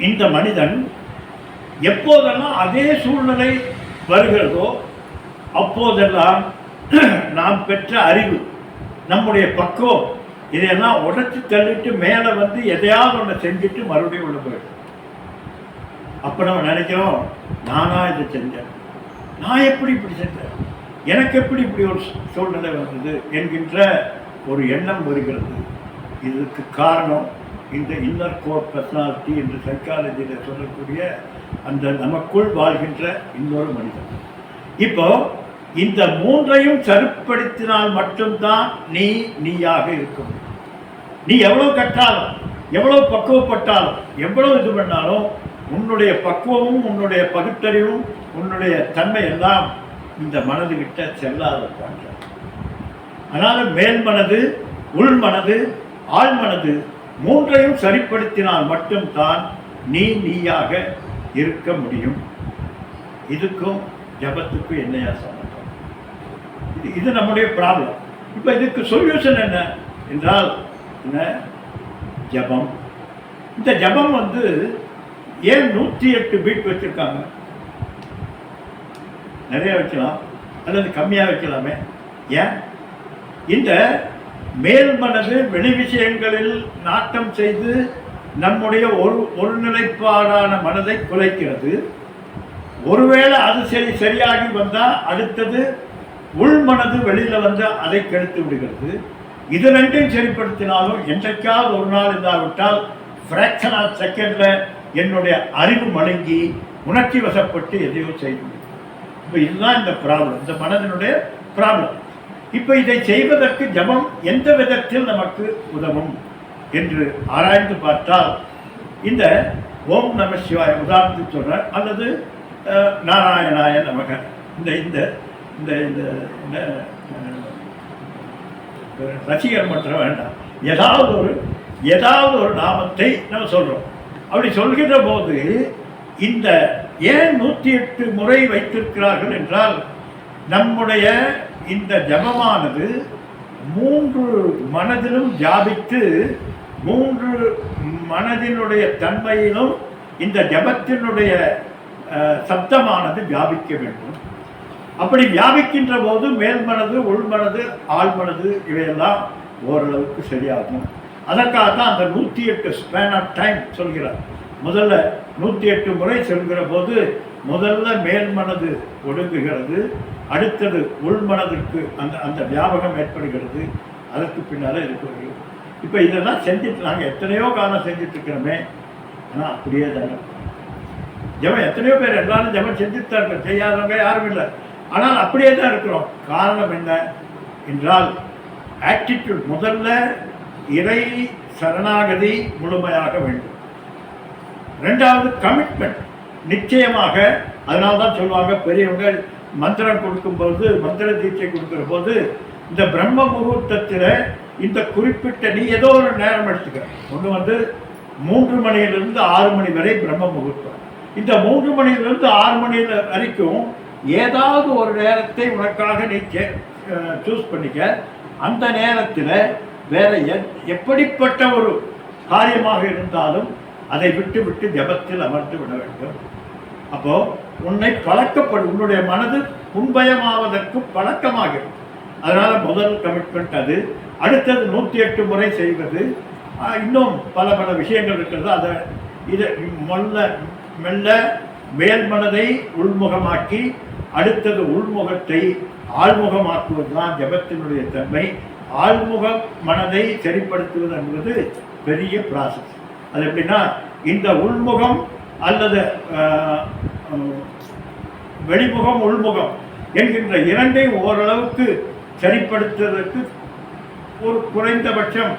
இந்த மனிதன் எப்போதெல்லாம் அதே சூழ்நிலை வருகிறதோ அப்போதெல்லாம் நாம் பெற்ற அறிவு, நம்முடைய பக்குவம், இதையெல்லாம் உடைச்சு தள்ளிட்டு மேலே வந்து எதையாவது ஒன்று செஞ்சுட்டு மறுபடியும் உள்ள போயிடும். அப்போ நம்ம நினைக்கிறோம், நானா இதை செஞ்சேன், நான் எப்படி இப்படி செஞ்சேன், எனக்கு எப்படி இப்படி ஒரு சூழ்நிலை வந்தது என்கின்ற ஒரு எண்ணம் வருகிறது. இதுக்கு காரணம் இந்த இன்னர் கோர் பர்சனாலிட்டி என்று சைக்காலஜியில் சொல்லக்கூடிய அந்த நமக்குள் வாழ்கின்ற இன்னொரு மனிதன். இப்போ இந்த 3ஐயும் சரிப்படுத்தினால் மட்டும்தான் நீயாக இருக்க முடியும். நீ எவ்வளோ கற்றாலும், எவ்வளோ பக்குவப்பட்டாலும், எவ்வளோ இது பண்ணாலும் உன்னுடைய பக்குவமும் உன்னுடைய பகுத்தறிவும் உன்னுடைய தன்மை எல்லாம் இந்த மனதுகிட்ட செல்லாத. அதனால் மேல் மனது, உள் மனது, ஆழ் மனது 3ஐயும் சரிப்படுத்தினால் மட்டும்தான் நீயாக இருக்க முடியும். இதுக்கும் ஜபத்துக்கும் என்னையா சம்பந்தம்? இது நம்முடைய ப்ராப்ளம். இப்போ இதுக்கு சொல்யூஷன் என்ன என்றால் என்ன? ஜபம். இந்த ஜபம் வந்து ஏன் 108 பீட் வச்சிருக்காங்க? நிறைய வைக்கலாம் அல்லது கம்மியாக வைக்கலாமே. ஏன்? இந்த மேல் மனது வெளி விஷயங்களில் நாட்டம் செய்து நம்முடைய ஒருநிலைப்பாடான மனதை குலைக்கிறது. ஒருவேளை அது சரியாகி வந்தால் அடுத்தது உள் மனது வெளியில் வந்து அதை கெடுத்து விடுகிறது. இது ரெண்டையும் சரிப்படுத்தினாலும் என்றைக்காவது ஒரு நாள் இல்லாவிட்டால் ஃப்ராக்ஷன் ஆஃப் செகண்டில் என்னுடைய அறிவு மடங்கி உணர்ச்சி வசப்பட்டு எதையோ செய்யும். இப்போ இதுதான் இந்த ப்ராப்ளம், இந்த மனதினுடைய ப்ராப்ளம். இப்போ இதை செய்வதற்கு ஜபம் எந்த விதத்தில் நமக்கு உதவும் என்று ஆராய்ந்து பார்த்தால் இந்த ஓம் நம சிவாய உதாரணத்துக்கு சொல்கிறேன், அல்லது நாராயணாய நமக, இந்த இந்த இந்த இந்த இந்த ரசிகர் மற்ற வேண்டாம், ஏதாவது ஒரு நாமத்தை நம்ம சொல்கிறோம். அப்படி சொல்கின்ற போது இந்த ஏன் 108 முறை வைத்திருக்கிறார்கள் என்றால், நம்முடைய இந்த ஜபமானது 3 மனதிலும் ஜாபித்து 3 மனதினுடைய தன்மையிலும் இந்த ஜபத்தினுடைய சப்தமானது வியாபிக்க வேண்டும். அப்படி வியாபிக்கின்ற போது மேல் மனது, உள்மனது, ஆழ்மனது இவையெல்லாம் ஓரளவுக்கு சரியாகும். அதற்காகத்தான் அந்த 108 ஸ்பேன் ஆஃப் டைம் சொல்கிறார். முதல்ல 108 முறை சொல்கிற போது முதல்ல மேல் மனது ஒடுங்குகிறது, அடுத்தது உள்மனதிற்கு அந்த அந்த வியாபகம் ஏற்படுகிறது, அதற்கு பின்னால் இருக்கிறது. இப்போ இதெல்லாம் செஞ்சுட்டு நாங்கள் எத்தனையோ காலம் செஞ்சுட்டு இருக்கிறோமே, ஆனால் அப்படியே தாங்க ஜபம் எத்தனையோ பேர் எல்லாரும் ஜபம் செஞ்சுட்டு தான் இருக்கோம், செய்யாதவங்க யாரும் இல்லை, ஆனால் அப்படியே தான் இருக்கிறோம். காரணம் என்ன என்றால் ஆட்டிடியூட். முதல்ல இறை சரணாகதி முழுமையாக வேண்டும். ரெண்டாவது கமிட்மெண்ட், நிச்சயமாக. அதனால தான் சொல்லுவாங்க பெரியவங்க மந்திரம் கொடுக்கும்போது, மந்திர தீட்சை கொடுக்குற போது, இந்த பிரம்ம முகூர்த்தத்தில் இந்த குறிப்பிட்ட நீ ஏதோ ஒரு நேரம் எடுத்துக்க. ஒன்று 3 மணியிலிருந்து 6 மணி வரை பிரம்ம முகூர்த்தம். இந்த 3 மணியிலிருந்து 6 மணி வரைக்கும் ஏதாவது ஒரு நேரத்தை உனக்காக நீ சூஸ் பண்ணிக்க. அந்த நேரத்தில் வேற எப்படிப்பட்ட ஒரு காரியமாக இருந்தாலும் அதை விட்டு ஜபத்தில் அமர்ந்து விட வேண்டும். அப்போ உன்னை உன்னுடைய மனது புண்பயமாவதற்கு பழக்கமாகிறது. அதனால முதல் கமிட்மெண்ட் அது. அடுத்தது 108 முறை செய்வது. இன்னும் பல விஷயங்கள் இருக்கிறது. அதை இதை மெல்ல மேல் மனதை உள்முகமாக்கி அடுத்தது உள்முகத்தை ஆழ்முகமாக்குவது தான் ஜபத்தினுடைய தன்மை. ஆழ்முக மனதை சரிப்படுத்துவது என்பது பெரிய ப்ராசஸ். அது எப்படின்னா, இந்த உள்முகம் அல்லது வெளிமுகம் உள்முகம் என்கின்ற இரண்டையும் ஓரளவுக்கு சரிப்படுத்துவதற்கு ஒரு குறைந்தபட்சம்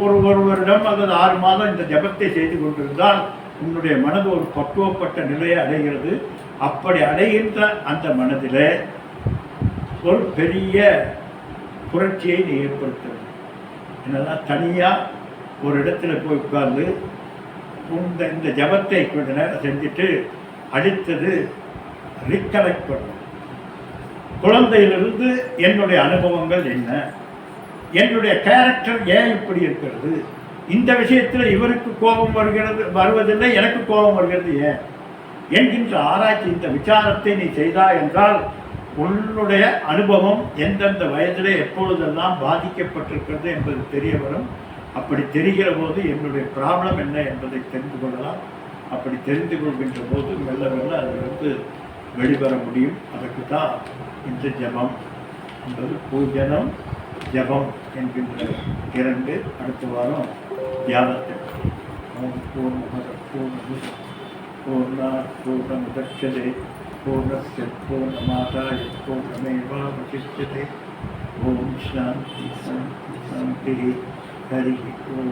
ஒரு வருடம் அல்லது 6 மாதம் இந்த ஜபத்தை செய்து கொண்டிருந்தால் உன்னுடைய மனது ஒரு பக்குவப்பட்ட நிலையை அடைகிறது. அப்படி அடைகின்ற அந்த மனதில் ஒரு பெரிய புரட்சியை நீ ஏற்படுத்துறது. என்னெல்லாம் தனியாக ஒரு இடத்துல போய் உட்கார்ந்து இந்த ஜபத்தை கொஞ்ச நேரம் செஞ்சுட்டு அடுத்தது ரீகலெக்ட் பண்ணும். குழந்தையிலிருந்து என்னுடைய அனுபவங்கள் என்ன, என்னுடைய கேரக்டர் ஏன் இப்படி இருக்கிறது, இந்த விஷயத்தில் இவருக்கு கோபம் வருவதில்லை, எனக்கு கோபம் வருகிறது ஏன் என்கின்ற ஆராய்ச்சி, இந்த விசாரத்தை நீ செய்தா என்றால் உன்னுடைய அனுபவம் எந்தெந்த வயதிலே எப்பொழுதெல்லாம் பாதிக்கப்பட்டிருக்கிறது என்பது தெரிய வரும். அப்படி தெரிகிற போது என்னுடைய ப்ராப்ளம் என்ன என்பதை தெரிந்து கொள்ளலாம். அப்படி தெரிந்து கொள்கின்ற போது மெல்ல அதிலிருந்து வெளிவர முடியும். அதற்கு தான் இந்த ஜபம் என்பது பூஜனம் ஜபம் என்கின்ற 2. அடுத்த வாரம் தியானத்தை பூர்ணமுதட்சதே பூர்ணஸ்ய பூர்ணமாதாய பூர்ணமேவாவசிஷ்யதே. ஓம் சாந்தி சாந்தி சாந்தி. ஹரி ஓம்.